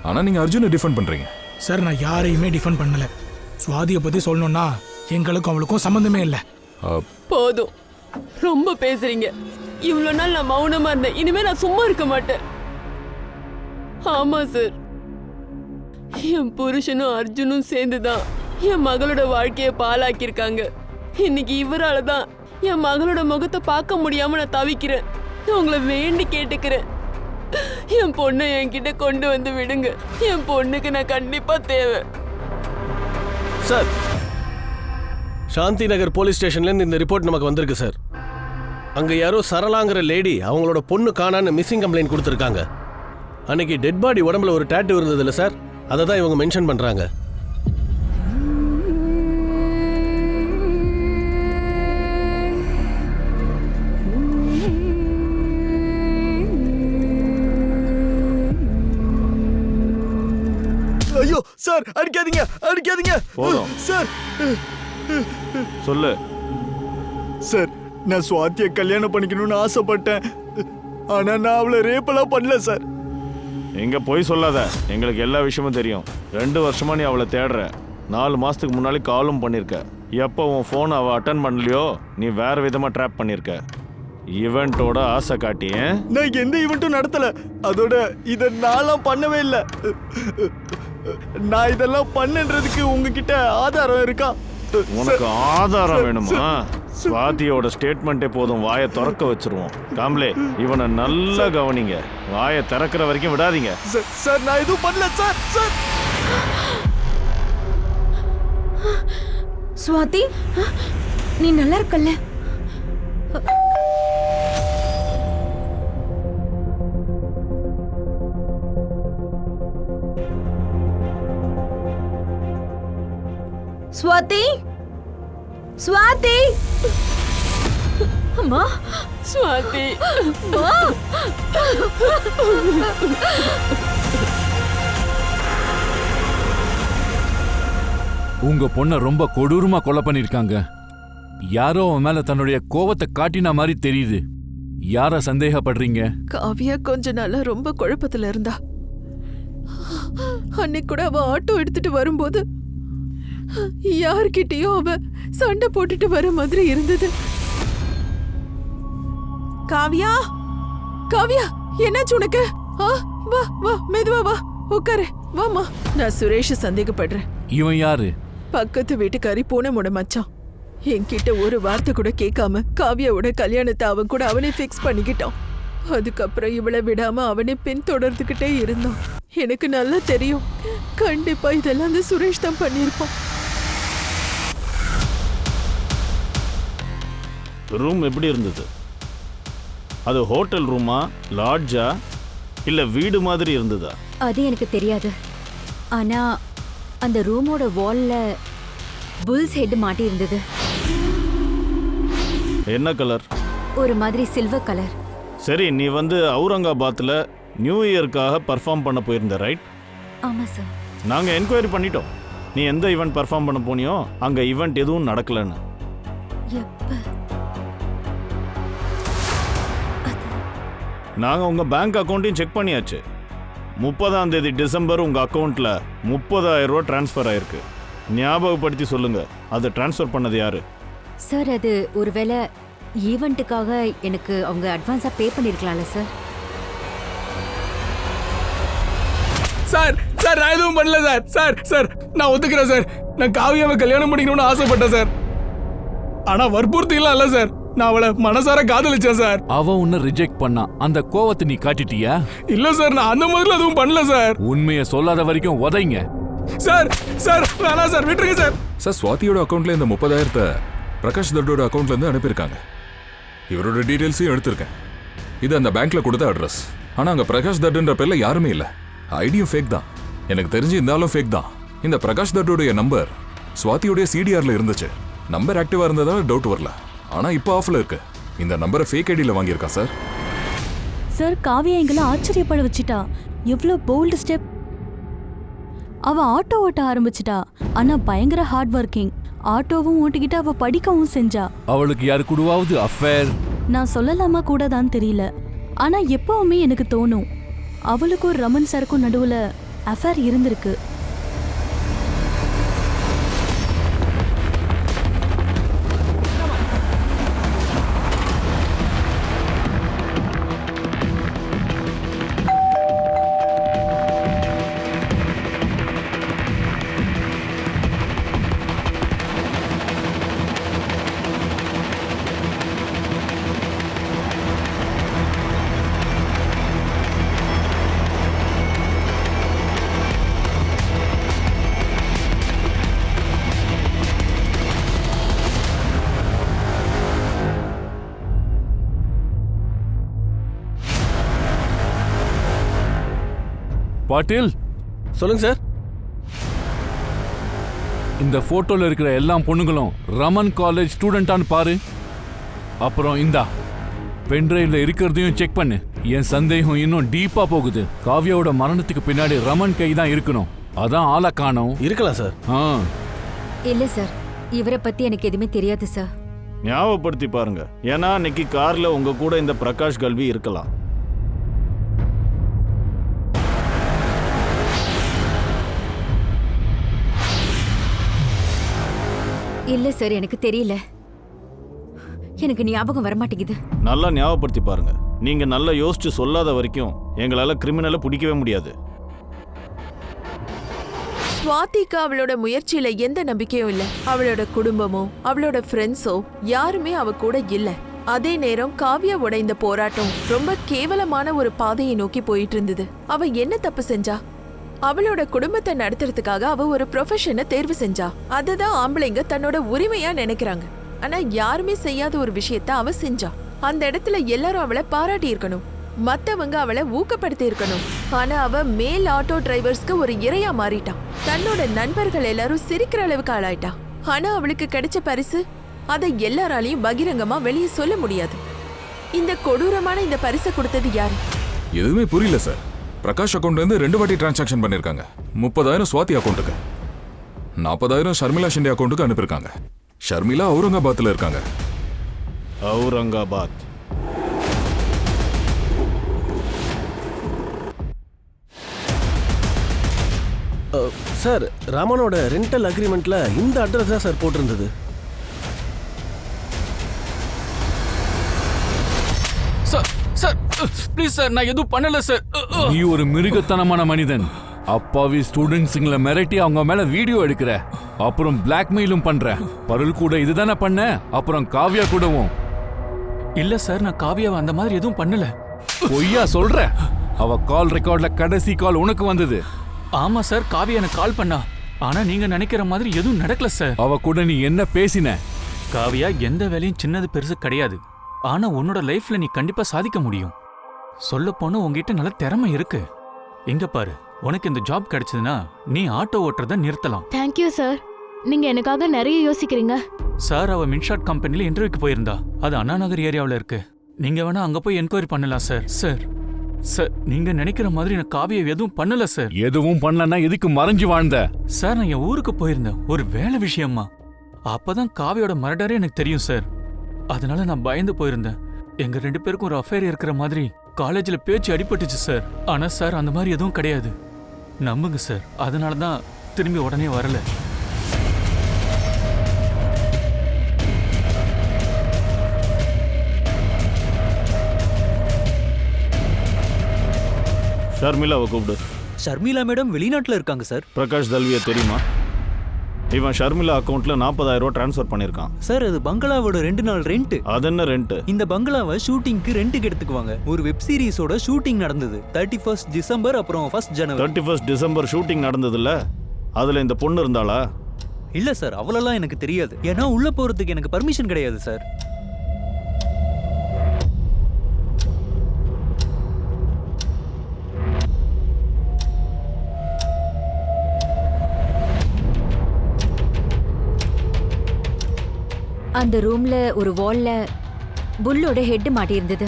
ஆனா நீங்க அர்ஜுனை டிஃபெண்ட் பண்றீங்க. சார், நான் யாரையுமே டிஃபெண்ட் பண்ணல. சுவாதியை பத்தி சொல்லணும்னா எங்களுக்கும் அவளுக்கும் சம்பந்தமே இல்லை. போதும், ரொம்ப பேசுறீங்க. இவ்வளவு நாள் நான் மௌனமா இருந்தேன். இனிமே நான் சும்மா இருக்க மாட்டேன். ஆமா சார், என் புருஷனும் அர்ஜுனும் சேர்ந்துதான் என் மகளோட வாழ்க்கைய பாழாக்கியிருக்காங்க. இன்னைக்கு இவரால தான் என் மகளோட முகத்தை பார்க்க முடியாம நான் தவிக்கிறேன். நான் உங்களை வேண்டி கேட்டுக்கிறேன், என் பொண்ணை என்கிட்ட கொண்டு வந்து விடுங்க. என் பொண்ணுக்கு நான் கண்டிப்பா தேவை. சார், சாந்தி நகர் போலீஸ் ஸ்டேஷன்லேருந்து இந்த ரிப்போர்ட் நமக்கு வந்திருக்கு சார். அங்கே யாரோ சரளாங்கிற லேடி அவங்களோட பொண்ணு காணான்னு மிஸ்ஸிங் கம்ப்ளைண்ட் கொடுத்துருக்காங்க. அன்னைக்கு டெட் பாடி உடம்புல ஒரு டேட்டு இருந்ததில்ல சார், அதை தான் இவங்க மென்ஷன் பண்ணுறாங்க. ஐயோ சார், அடிக்காதீங்க அடிக்காதீங்க. போதும் சார். சொல்லு. சார் நான் சுவாத்தியை கல்யாணம் பண்ணிக்கணும்னு ஆசைப்பட்டேன். ஆனா நான் அவளை ரேப்பெல்லாம் பண்ணல சார். எங்க போய் சொல்லாத, எங்களுக்கு எல்லா விஷயமும் தெரியும். 2 வருஷமா நீ அவளை தேடுற. 4 மாசத்துக்கு முன்னாடி காலும் பண்ணியிருக்க. எப்போ உன் ஃபோன் அவள் அட்டன் பண்ணலையோ நீ வேற விதமாக ட்ராப் பண்ணியிருக்க. ஈவெண்ட்டோட ஆசை காட்டி. நான் எந்த ஈவெண்ட்டும் நடத்தல. அதோட இதை நான்லாம் பண்ணவே இல்லை. நான் இதெல்லாம் பண்ணன்றதுக்கு உங்ககிட்ட ஆதாரம் இருக்கா? உனக்கு ஆதாரம் வேணுமா? சுவாதியோட ஸ்டேட்மெண்ட்டே போதும், வாயை திறக்க வச்சிருவோம். காம்லே, இவனை நல்லா கவனிங்க. வாயை திறக்கிற வரைக்கும் விடாதீங்க. சார் நான் எதுவும் பண்ணல சார். சார் சுவாதி, நீ நல்லா இருக்கல்ல? ஸ்வாதி, ஸ்வாதி, அம்மா, சுவாதி, அம்மா. உங்க பொண்ணை ரொம்ப கொடூரமா கொலை பண்ணிருக்காங்க. யாரோ அவன் மேல தன்னுடைய கோவத்தை காட்டின மாதிரி தெரியுது. யார சந்தேகப்படுறீங்க? காவியா கொஞ்ச நாளா ரொம்ப குழப்பத்துல இருந்தா. அன்னைக்கு கூட அவ ஆட்டோ எடுத்துட்டு வரும்போது யார்கிட்டயும் அவ சண்டை போட்டுட்டு வர மாதிரி இருந்தது. காவியா, காவியா, என்னாச்சு உனக்கு? வா வா, மெதுவா வா, உட்காரு. வாமா. நான் சுரேஷ சந்தேகப்படுறேன். இவன் யாரு? பக்கத்து வீட்டுக்காரி பூனமோட மச்சான். என்கிட்ட ஒரு வார்த்தை கூட கேட்காம காவியாவோட கல்யாணத்தை அவன் கூட அவனே ஃபிக்ஸ் பண்ணிக்கிட்டான். அதுக்கப்புறம் இவளை விடாம அவனே பின்தொடர்ந்துகிட்டே இருந்தான். எனக்கு நல்லா தெரியும், கண்டிப்பா இதெல்லாம் அந்த சுரேஷ் தான் பண்ணியிருப்பான். ரூம் எப்படி இருந்தது? அது ஹோட்டல் ரூமா, லாட்ஜா, இல்ல வீடு மாதிரி இருந்ததா? அது எனக்கு தெரியாது. ஆனா அந்த ரூமோட வால்ல புல்ஸ் ஹெட் மாட்டி இருந்தது. என்ன கலர்? ஒரு மாதிரி சில்வர் கலர். சரி, நீ அவுரங்காபாத்ல நியூ இயர்க்காக பர்ஃபார்ம் பண்ண போயிருந்த, ரைட்? ஆமா சார். நாங்க என்கொயரி பண்ணிட்டோம். நீ எந்த ஈவெண்ட் பர்ஃபார்ம் பண்ண போனியோ அங்க ஈவெண்ட் எதுவும் நடக்கலன்னு. நாங்க உங்க பேங்க் அக்கௌண்ட்டையும் செக் பண்ணியாச்சு. 30ஆம் தேதி டிசம்பர் உங்க அக்கௌண்ட்ல 30,000 ரூபாய் டிரான்ஸ்ஃபர் ஆயிருக்கு. ஞாபகப்படுத்தி சொல்லுங்க, அதை டிரான்ஸ்ஃபர் பண்ணது யாரு? சார், அது ஒருவேளை ஈவெண்ட்டுக்காக எனக்கு அவங்க அட்வான்ஸா பே பண்ணிருக்கலாம்ல சார்? சார் சார் நான் எதுவும் பண்ணல சார். சார் சார் நான் ஒத்துக்கிறேன் சார். நான் காவியாவை கல்யாணம் பண்ணிக்கணும்னு ஆசைப்பட்டேன் சார். ஆனா வற்புறுத்திலாம் இல்ல சார். நான் அவளை மனசார காதலிச்சேன் சார். அவ உன்னை ரிஜெக்ட் பண்ணா, அந்த கோவத்தை நீ காட்டிட்டியா? இல்ல சார், நான் அந்த மாதிரி எதுவும் பண்ணல சார். உண்மையை சொல்லாத வரைக்கும் உதைங்க. சார் சார் வேணாம் சார், விட்டுருங்க சார். சார், சுவாதியோட அக்கௌண்ட்ல இந்த 30,000 பிரகாஷ் தட்டோட அக்கௌண்ட்ல இருந்து அனுப்பியிருக்காங்க. இவரோட டீடைல்ஸையும் எடுத்திருக்கேன். இது அந்த பேங்க்ல கொடுத்த அட்ரஸ். ஆனா அங்க பிரகாஷ் தட்டுன்ற பேர்ல யாருமே இல்ல. ஐடியும் ஃபேக் தான். எனக்கு தெரிஞ்சு இந்த ஆளும் ஃபேக் தான். இந்த பிரகாஷ் தட்டோடைய நம்பர் சுவாதியோடைய சிடிஆர்ல இருந்துச்சு. நம்பர் ஆக்டிவா இருந்ததால டவுட் வரல. ஆனா இப்போ ஆஃப்ல இருக்கு. இந்த நம்பரை ஃபேக் ஐடியில வாங்கியிருக்கான் சார். சார், காவியா எங்களை ஆச்சரியப்பட வச்சிட்டா. எவ்வளோ போல்டு ஸ்டெப். அவ ஆட்டோ ஓட்ட ஆரம்பிச்சிட்டா. ஆனா பயங்கர ஹார்ட் ஒர்க்கிங். ஆட்டோவும் ஓட்டிக்கிட்டு அவ படிக்கவும் செஞ்சா. அவளுக்கு யாரு கூடவாவது அஃபேர்? நான் சொல்லலாமா கூடதான் தெரியல. ஆனா எப்பவுமே எனக்கு தோணும் அவளுக்கும் ரமன் சாருக்கும் நடுவுல அஃபேர் இருந்திருக்கு. பாட்டில், சொல்லுங்க சார். இந்த போட்டோல இருக்கிற எல்லா பொண்ணுங்களும் ரமன் காலேஜ் ஸ்டூடெண்டான்னு பாரு. அப்புறம் இந்தா பென்ட்ரைவ்ல இருக்கிறதையும் செக் பண்ணு. என் சந்தேகம் இன்னும் டீப்பா போகுது. காவியாவோட மரணத்துக்கு பின்னாடி ரமன் கை தான் இருக்கணும். அதான் ஆளை காணோம். இருக்கலாம் சார். இல்ல சார், இவரை பத்தி எனக்கு எதுவுமே தெரியாது சார். ஞாபகப்படுத்தி பாருங்க. ஏன்னா இன்னைக்கு கார்ல உங்க கூட இந்த பிரகாஷ் கல்வி இருக்கலாம். இல்ல சார், எனக்கு தெரியல. எனக்கு ஞாபகம் வர மாட்டேங்குது. நல்லா ஞாபகப்படுத்தி பாருங்க. நீங்க நல்லா யோசிச்சு சொல்லாத வரைக்கும் எங்களால கிரிமினலை பிடிக்கவே முடியாது. ஸ்வாதிக்கு அவளோட முயற்சியில எந்த நம்பிக்கையும் இல்ல. அவளோட குடும்பமோ அவளோட ஃப்ரெண்ட்ஸோ யாருமே அவ கூட இல்ல. அதே நேரம் காவ்யாவோட இந்த போராட்டம் ரொம்ப கேவலமான ஒரு பாதையை நோக்கி போயிட்டு இருந்தது. அவ என்ன தப்பு செஞ்சா? அவளோட குடும்பத்தை நடத்துறதுக்காக அவ ஒரு ப்ரொஃபஷனை தேர்வு செஞ்சா. அதுதான் ஆம்பளைங்க தன்னோட உரிமையா நினைக்கிறாங்க. ஆனா யாருமே செய்யாத ஒரு விஷயத்த அவ செஞ்சா. அந்த இடத்துல எல்லாரும் அவளை பாராட்டி இருக்கணும், மத்தவங்க அவளை ஊக்கப்படுத்தி இருக்கணும். ஆனா அவ மேல் ஆட்டோ டிரைவர்ஸ்க்கு ஒரு இரையா மாறிட்டான். தன்னோட நண்பர்கள் எல்லாரும் சிரிக்கிற அளவுக்கு ஆளாயிட்டா. ஆனா அவளுக்கு கிடைச்ச பரிசு அதை எல்லாராலையும் பகிரங்கமா வெளியே சொல்ல முடியாது. இந்த கொடூரமான இந்த பரிசை கொடுத்தது யாரு? எதுவுமே புரியல சார். பிரகாஷ் அக்கௌண்ட்ல இருந்து 2 வாட்டி டிரான்சாக்ஷன் பண்ணிருக்காங்க. 30,000 ஸ்வாதி அக்கௌண்ட்டுக்கு, 40,000 ஷர்மிளா ஷிண்டே அக்கௌண்ட்டுக்கு அனுப்பியிருக்காங்க. ஷர்மிளா அவுரங்காபாத்ல இருக்காங்க. அவுரங்காபாத். சார், ராமனோட ரெண்டல் அக்ரிமெண்ட்ல இந்த அட்ரஸ் தான் சார் போட்டிருந்தது. சார் சார் ப்ளீஸ் சார், நான் எதுவும் பண்ணல சார். நீ ஒரு மிருகத்தனமான மனிதன். அப்பாவி ஸ்டூடெண்ட்ஸுங்களை மிரட்டி அவங்க மேல வீடியோ எடுக்கிற, அப்புறம் பிளாக்மெயிலும் பண்ற. பருள் கூட இதுதானே பண்ண, அப்புறம் காவ்யா கூடவும். இல்ல சார், நான் காவியாவை அந்த மாதிரி எதுவும் பண்ணல. பொய்யா சொல்ற? அவ கால் ரெக்கார்ட்ல கடைசி கால் உனக்கு வந்தது. ஆமா சார், காவியா எனக்கு கால் பண்ணா. ஆனா நீங்க நினைக்கிற மாதிரி எதுவும் நடக்கல சார். அவ கூட நீ என்ன பேசின? காவியா, எந்த வேலையும் சின்னது பெருசு கிடையாது. ஆனா உன்னோட லைஃப்ல நீ கண்டிப்பா சாதிக்க முடியும். சொல்ல போனா உங்ககிட்ட நல்ல திறமை இருக்கு. எங்க பாரு, உனக்கு இந்த ஜாப் கிடைச்சதுன்னா நீ ஆட்டோ ஓட்டுறத நிறுத்தலாம். தேங்க்யூ சார், நீங்க எனக்காக நிறைய யோசிக்கிறீங்க. சார், அவ மின்ஷாட் கம்பெனில இன்டர்வியூக்கு போயிருந்தா. அது அண்ணா நகர் ஏரியாவில் இருக்கு. நீங்க வேணா அங்க போய் என்கொயரி பண்ணலாம் சார். சார் சார், நீங்க நினைக்கிற மாதிரி நான் காவியை எதுவும் பண்ணல சார். எதுவும் பண்ணலன்னா எதுக்கு மறைஞ்சு வாழ்ந்த? சார், நான் என் ஊருக்கு போயிருந்தேன் ஒரு வேலை விஷயமா. அப்பதான் காவியோட மர்டரே எனக்கு தெரியும் சார். அதனால நான் பயந்து போயிருந்தேன். எங்க 2 பேருக்கும் ஒரு அஃபேர் இருக்கிற மாதிரி காலேஜில் பேச்சு அடிபட்டுச்சு சார். ஆனா சார், அந்த மாதிரி எதுவும் கிடையாது. நம்புங்க சார். அதனால தான் திரும்பி உடனே வரல. ஷர்மிளாவை கூப்பிடு. ஷர்மிளா மேடம் வெளிநாட்டுல இருக்காங்க சார். பிரகாஷ் தல்வியை தெரியுமா? இவன் ஷர்மிளா அக்கௌண்ட்ல 40,000 ரூபாய் டிரான்ஸ்ஃபர் பண்ணிருக்கான். சார், அது பங்களாவோட 2 நாள் ரெண்ட். அது என்ன ரெண்ட்? இந்த பங்களாவை ஷூட்டிங்க்கு ரெண்ட்டுக்கு எடுத்துக்குவாங்க. ஒரு வெப் சீரிஸோட ஷூட்டிங் நடந்தது 31 டிசம்பர், அப்புறம் 1 ஜனவரி. 31 டிசம்பர் ஷூட்டிங் நடந்ததுல்ல, அதுல இந்த பொண்ணு இருந்தாளா? இல்ல சார், அவளெல்லாம் எனக்கு தெரியாது. ஏன்னா உள்ள போறதுக்கு எனக்கு பர்மிஷன் கிடையாது சார். அந்த ரூம்ல ஒரு வால்ல புல்லோட ஹெட் மாட்டி இருந்தது.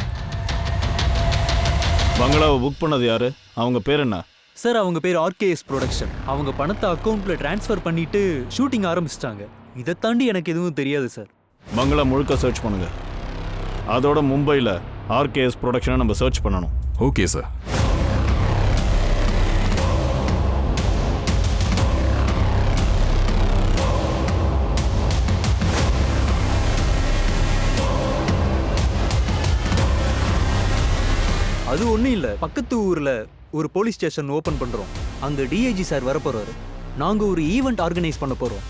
பங்களாவை புக் பண்ணது யாரு? அவங்க பேர் என்ன? சார், அவங்க பேர் RKS ப்ரொடக்ஷன். அவங்க பணத்தை அக்கௌண்ட்ல டிரான்ஸ்ஃபர் பண்ணிட்டு ஷூட்டிங் ஆரம்பிச்சிட்டாங்க. இதை தாண்டி எனக்கு எதுவும் தெரியாது சார். பங்களா முழுக்க சர்ச் பண்ணுங்க. அதோட மும்பையில் RKS ப்ரொடக்ஷனை நம்ம சர்ச் பண்ணணும். Okay sir. அது ஒன்றும் இல்லை, பக்கத்து ஊரில் ஒரு போலீஸ் ஸ்டேஷன் ஓப்பன் பண்ணுறோம். அங்கே DIG சார் வரப்போறாரு. நாங்கள் ஒரு ஈவெண்ட் ஆர்கனைஸ் பண்ண போகிறோம்.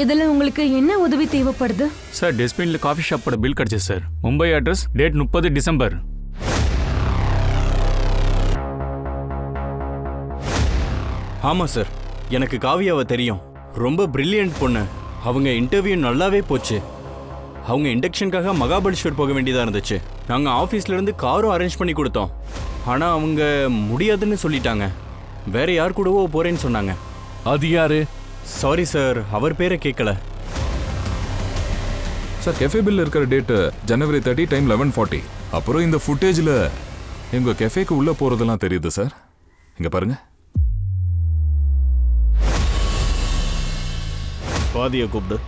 இதில் உங்களுக்கு என்ன உதவி தேவைப்படுது? சார், டெஸ்பின்ல காஃபி ஷாப்போட பில் கிடைச்சது sir. Mumbai address, date 30 December. ஆமாம் சார், எனக்கு காவியாவை தெரியும். ரொம்ப பிரில்லியன்ட் பொண்ணு. அவங்க இன்டர்வியூ நல்லாவே போச்சு. அவங்க இண்டக்ஷனுக்காக மகாபலேஸ்வர் போக வேண்டியதாக இருந்துச்சு. நாங்கள் ஆஃபீஸ்லேருந்து காரும் அரேஞ்ச் பண்ணி கொடுத்தோம். ஆனால் அவங்க முடியாதுன்னு சொல்லிட்டாங்க. வேற யார் கூடவோ போகிறேன்னு சொன்னாங்க. அது யாரு? சாரி சார், அவர் பேரை கேட்கல. சார், கெஃபே பில் இருக்கிற டேட்டு ஜனவரி 30, டைம் 11:40. அப்புறம் இந்த ஃபுட்டேஜில் எங்கள் கெஃபேக்கு உள்ளே போகிறதெல்லாம் தெரியுது சார். இங்கே பாருங்க. பாதியை கூப்பிடு.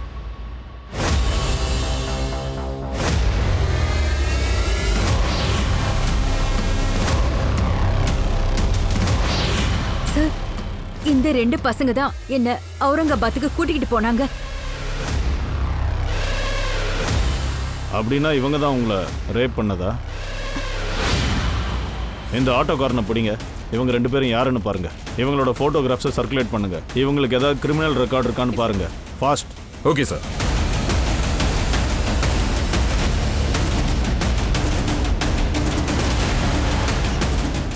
அந்த 2 பசங்க தான் என்ன அவுரங்காபாத்துக்கு கூட்டிக்கிட்டு போனாங்க. அப்படின்னா இவங்க தான் உங்களை ரேப் பண்ணதா? இந்த ஆட்டோக்காரனை பிடிங்க. இவங்க 2 பேரும் யாருன்னு பாருங்க. இவங்களோட ஃபோட்டோகிராஃப்ஸை சர்க்குலேட் பண்ணுங்க. இவங்களுக்கு ஏதாவது கிரிமினல் ரெக்கார்ட் இருக்கான்னு பாருங்க. Fast. Okay sir.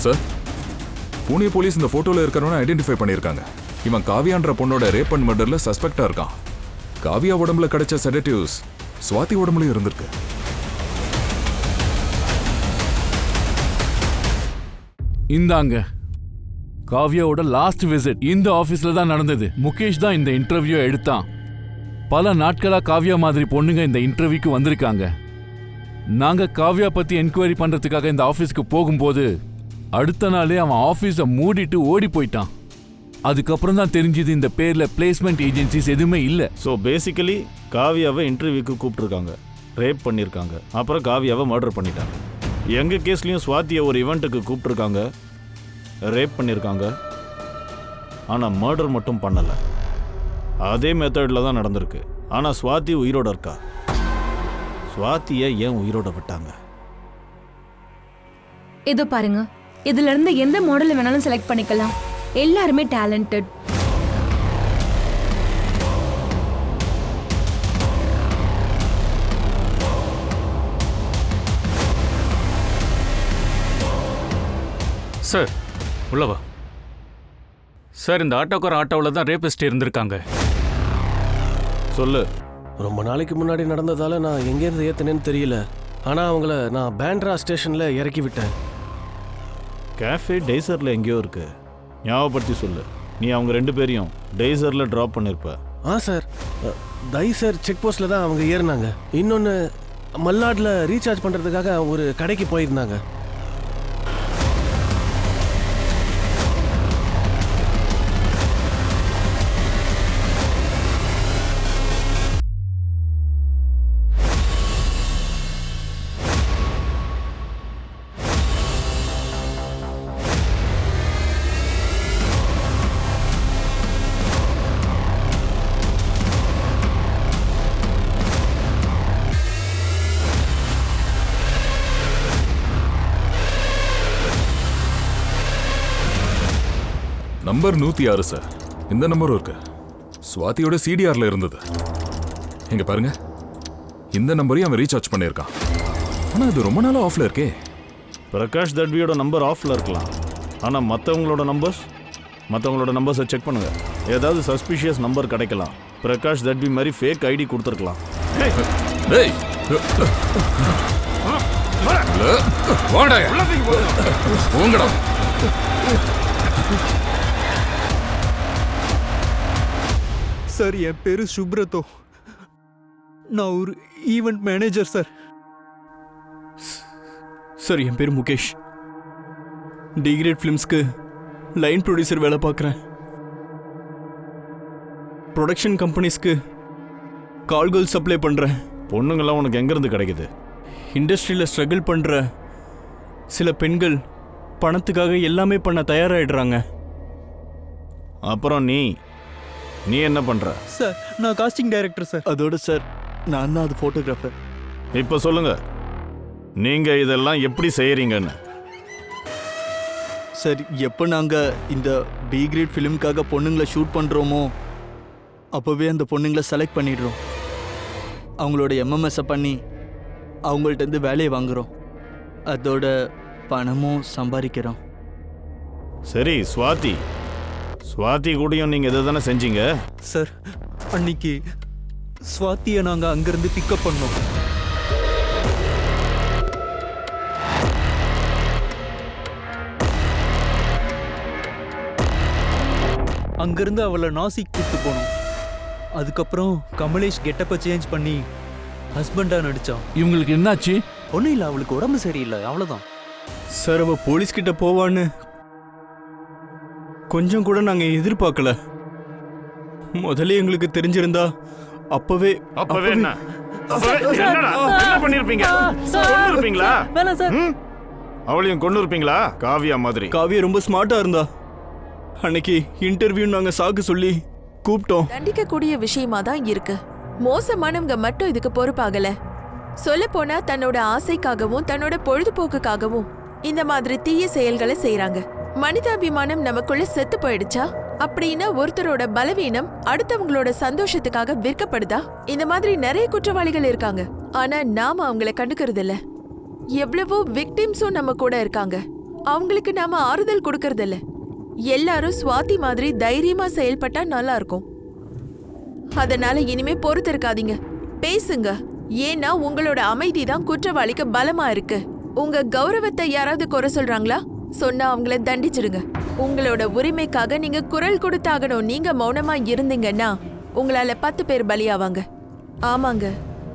Sir, Pune police இந்த போட்டோல இருக்கிறவனை ஐடென்டிஃபை பண்ணியிருக்காங்க. இவன் காவியான்ற பொண்ணோட ரேப் அண்ட் மர்டர்ல சஸ்பெக்டா இருக்கான். காவியா உடம்புல கிடைச்ச செடேட்டிவ்ஸ் சுவாதி உடம்புலயும் இருந்திருக்கு. இந்தாங்க காவ்யாவோட லாஸ்ட் விசிட் இந்த ஆபீஸ்ல தான் நடந்தது. முகேஷ் தான் இந்த இன்டர்வியூ எடுத்தான். பல நாட்களா காவ்யா மாதிரி பொண்ணுங்க இந்த இன்டர்வியூக்கு வந்திருக்காங்க. நாங்க காவ்யா பத்தி என்கொயரி பண்றதுக்காக இந்த ஆபீஸ்க்கு போகும்போது அடுத்த நாளே அவன் ஆபீஸை மூடிட்டு ஓடி போயிட்டான். அதுக்கப்புறம் தான் தெரிஞ்சது இந்த பேர்ல பிளேஸ்மெண்ட் ஏஜென்சிஸ் எதுவுமே இல்லை. ஸோ பேசிக்கலி காவியாவை இன்டர்வியூக்கு கூப்பிட்டுருக்காங்க, ரேப் பண்ணியிருக்காங்க, அப்புறம் காவியாவை மர்டர் பண்ணிட்டாங்க. எங்கள் கேஸ்லேயும் சுவாத்தியை ஒரு ஈவெண்ட்டுக்கு கூப்பிட்டுருக்காங்க, ரேப் பண்ணியிருக்காங்க, ஆனால் மர்டர் மட்டும் பண்ணலை. அதே மெத்தடில் தான் நடந்திருக்கு. ஆனால் சுவாதி உயிரோட இருக்கா. சுவாத்தியை ஏன் உயிரோட விட்டாங்க? இதோ பாருங்க, இதுல இருந்து எந்த மாடல் வேணாலும் செலக்ட் பண்ணிக்கலாம். எல்லாருமே டேலண்டட். சார் உள்ளவா. சார், இந்த ஆட்டோக்கார ஆட்டோவில் தான் ரேபிஸ்ட் இருந்திருக்காங்க. சொல்லு. ரொம்ப நாளைக்கு முன்னாடி நடந்ததால நான் எங்கேருந்து ஏற்றினேன்னு தெரியல. ஆனால் அவங்கள நான் பேண்ட்ரா ஸ்டேஷனில் இறக்கி விட்டேன். கேஃபே டெய்சரில் எங்கேயோ இருக்கு, ஞாபகப்படுத்தி சொல்லு. நீ அவங்க 2 பேரையும் டெய்சரில் ட்ராப் பண்ணியிருப்ப. சார், தைசர் செக் போஸ்ட்டில் தான் அவங்க ஏறினாங்க. இன்னொன்று மல்லாடில் ரீசார்ஜ் பண்ணுறதுக்காக ஒரு கடைக்கு போயிருந்தாங்க. Number 106 sir. இந்த நம்பரும் இருக்கு. சுவாதியோட சிடிஆர்ல இருந்தது. இங்க பாருங்க, இந்த நம்பரையும் அவன் ரீசார்ஜ் பண்ணியிருக்கான். ஆனால் அது ரொம்ப நாளாக ஆஃப்ல இருக்கே. பிரகாஷ் தட்வியோட நம்பர் ஆஃப்ல இருக்கலாம், ஆனால் மற்றவங்களோட நம்பர்ஸை செக் பண்ணுங்க. ஏதாவது சஸ்பிஷியஸ் நம்பர் கிடைக்கலாம். பிரகாஷ் தட்வி மாதிரி ஃபேக் ஐடி கொடுத்துருக்கலாம். சார், என் பேரு சுப்ரதோ. நான் ஒரு ஈவெண்ட் மேனேஜர் சார். சார், என் பேர் முகேஷ். டி கிரேட் ஃபிலிம்ஸ்க்கு லைன் ப்ரொடியூசர் வேலை பார்க்குறேன். ப்ரொடக்ஷன் கம்பெனிஸ்க்கு கால்கள் சப்ளை பண்ணுறேன். பொண்ணுங்கள்லாம் உனக்கு எங்கேருந்து கிடைக்குது? இண்டஸ்ட்ரியில் ஸ்ட்ரகிள் பண்ணுற சில பெண்கள் பணத்துக்காக எல்லாமே பண்ண தயாராகிடுறாங்க. அப்புறம் நீ என்ன பண்ற? சார், நான் காஸ்டிங் டைரக்டர் சார். அதோட சார், நான் தான் அது ஃபோட்டோகிராஃபர். இப்போ சொல்லுங்க, நீங்க இதெல்லாம் எப்படி செய்யறீங்கன்னு. சார், எப்போ நாங்கள் இந்த பி கிரேட் ஃபிலிம்காக பொண்ணுங்களை ஷூட் பண்ணுறோமோ அப்போவே அந்த பொண்ணுங்களை செலக்ட் பண்ணிடுறோம். அவங்களோட எம்எம்எஸ்ஸை பண்ணி அவங்கள்ட்டேருந்து வேலையை வாங்குகிறோம். அதோட பணமும் சம்பாதிக்கிறோம். சரி, சுவாதி கூடயும் நீங்கள் இதை தானே செஞ்சீங்க? சார், அன்னைக்கு சுவாத்தியை நாங்கள் அங்கேருந்து பிக்கப் பண்ணோம். அங்கேருந்து அவளை நாசிக் கூப்பிட்டு போனோம். அதுக்கப்புறம் கமலேஷ் கெட்டப்பை சேஞ்ச் பண்ணி ஹஸ்பண்டாக நடித்தான். இவங்களுக்கு என்னாச்சு? ஒன்றும் இல்லை, அவளுக்கு உடம்பு சரியில்லை, அவ்வளோதான். சார், அவள் போலீஸ்கிட்ட போவான்னு கொஞ்சம் கூட நாங்கள் எதிர்பார்க்கல. முதல்ல எங்களுக்கு தெரிஞ்சிருந்தா அப்பவே என்ன பண்ணிருப்பீங்க? கொன்னிருப்பீங்களா? அவளையும் கொண்டு இருப்பீங்களா? காவியா மாதிரி. காவியா ரொம்ப ஸ்மார்ட்டா இருந்தா. அன்னைக்கு இன்டர்வியூ நாங்க சாக்கு சொல்லி கூப்பிட்டோம். தண்டிக்கக்கூடிய விஷயமா தான் இருக்கு. மோசமானவங்க மட்டும் இதுக்கு பொறுப்பாகல. சொல்ல போனா தன்னோட ஆசைக்காகவும் தன்னோட பொழுதுபோக்குக்காகவும் இந்த மாதிரி தீய செயல்களை செய்யறாங்க. மனிதாபிமானம் நமக்குள்ள செத்து போயிடுச்சா? அப்படின்னா ஒருத்தரோட பலவீனம் அடுத்தவங்களோட சந்தோஷத்துக்காக விற்கப்படுதா? இந்த மாதிரி நிறைய குற்றவாளிகள் இருக்காங்க. ஆனா நாம அவங்கள கண்டுக்கிறது இல்ல. எவ்வளவோ விக்டிம்ஸும் நம்ம கூட இருக்காங்க. அவங்களுக்கு நாம ஆறுதல் கொடுக்கறது இல்ல. எல்லாரும் சுவாதி மாதிரி தைரியமா செயல்பட்டா நல்லா இருக்கும். அதனால இனிமே பொறுத்து இருக்காதீங்க, பேசுங்க. ஏன்னா உங்களோட அமைதி தான் குற்றவாளிக்கு பலமா இருக்கு. உங்க கௌரவத்தை யாராவது குறை சொல்றாங்களா? சொன்னா அவங்கள தண்டிச்சிடுங்க. உங்களோட உரிமைக்காக நீங்க குரல் கொடுத்தாகணும். நீங்க மௌனமா இருந்தீங்கன்னா உங்களால 10 பேர் பலியாவாங்க. ஆமாங்க,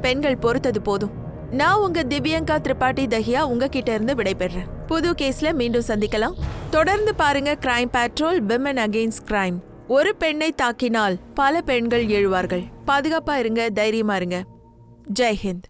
பெண்கள் பொறுத்தது போதும். நான் உங்க திவ்யங்கா திரிபாட்டி தஹியா உங்ககிட்ட இருந்து விடைபெறேன். புது கேஸ்ல மீண்டும் சந்திக்கலாம். தொடர்ந்து பாருங்க crime patrol women against crime. ஒரு பெண்ணை தாக்கினால் பல பெண்கள் எழுவார்கள். பாதுகாப்பா இருங்க, தைரியமா இருங்க. ஜெய் ஹிந்த்.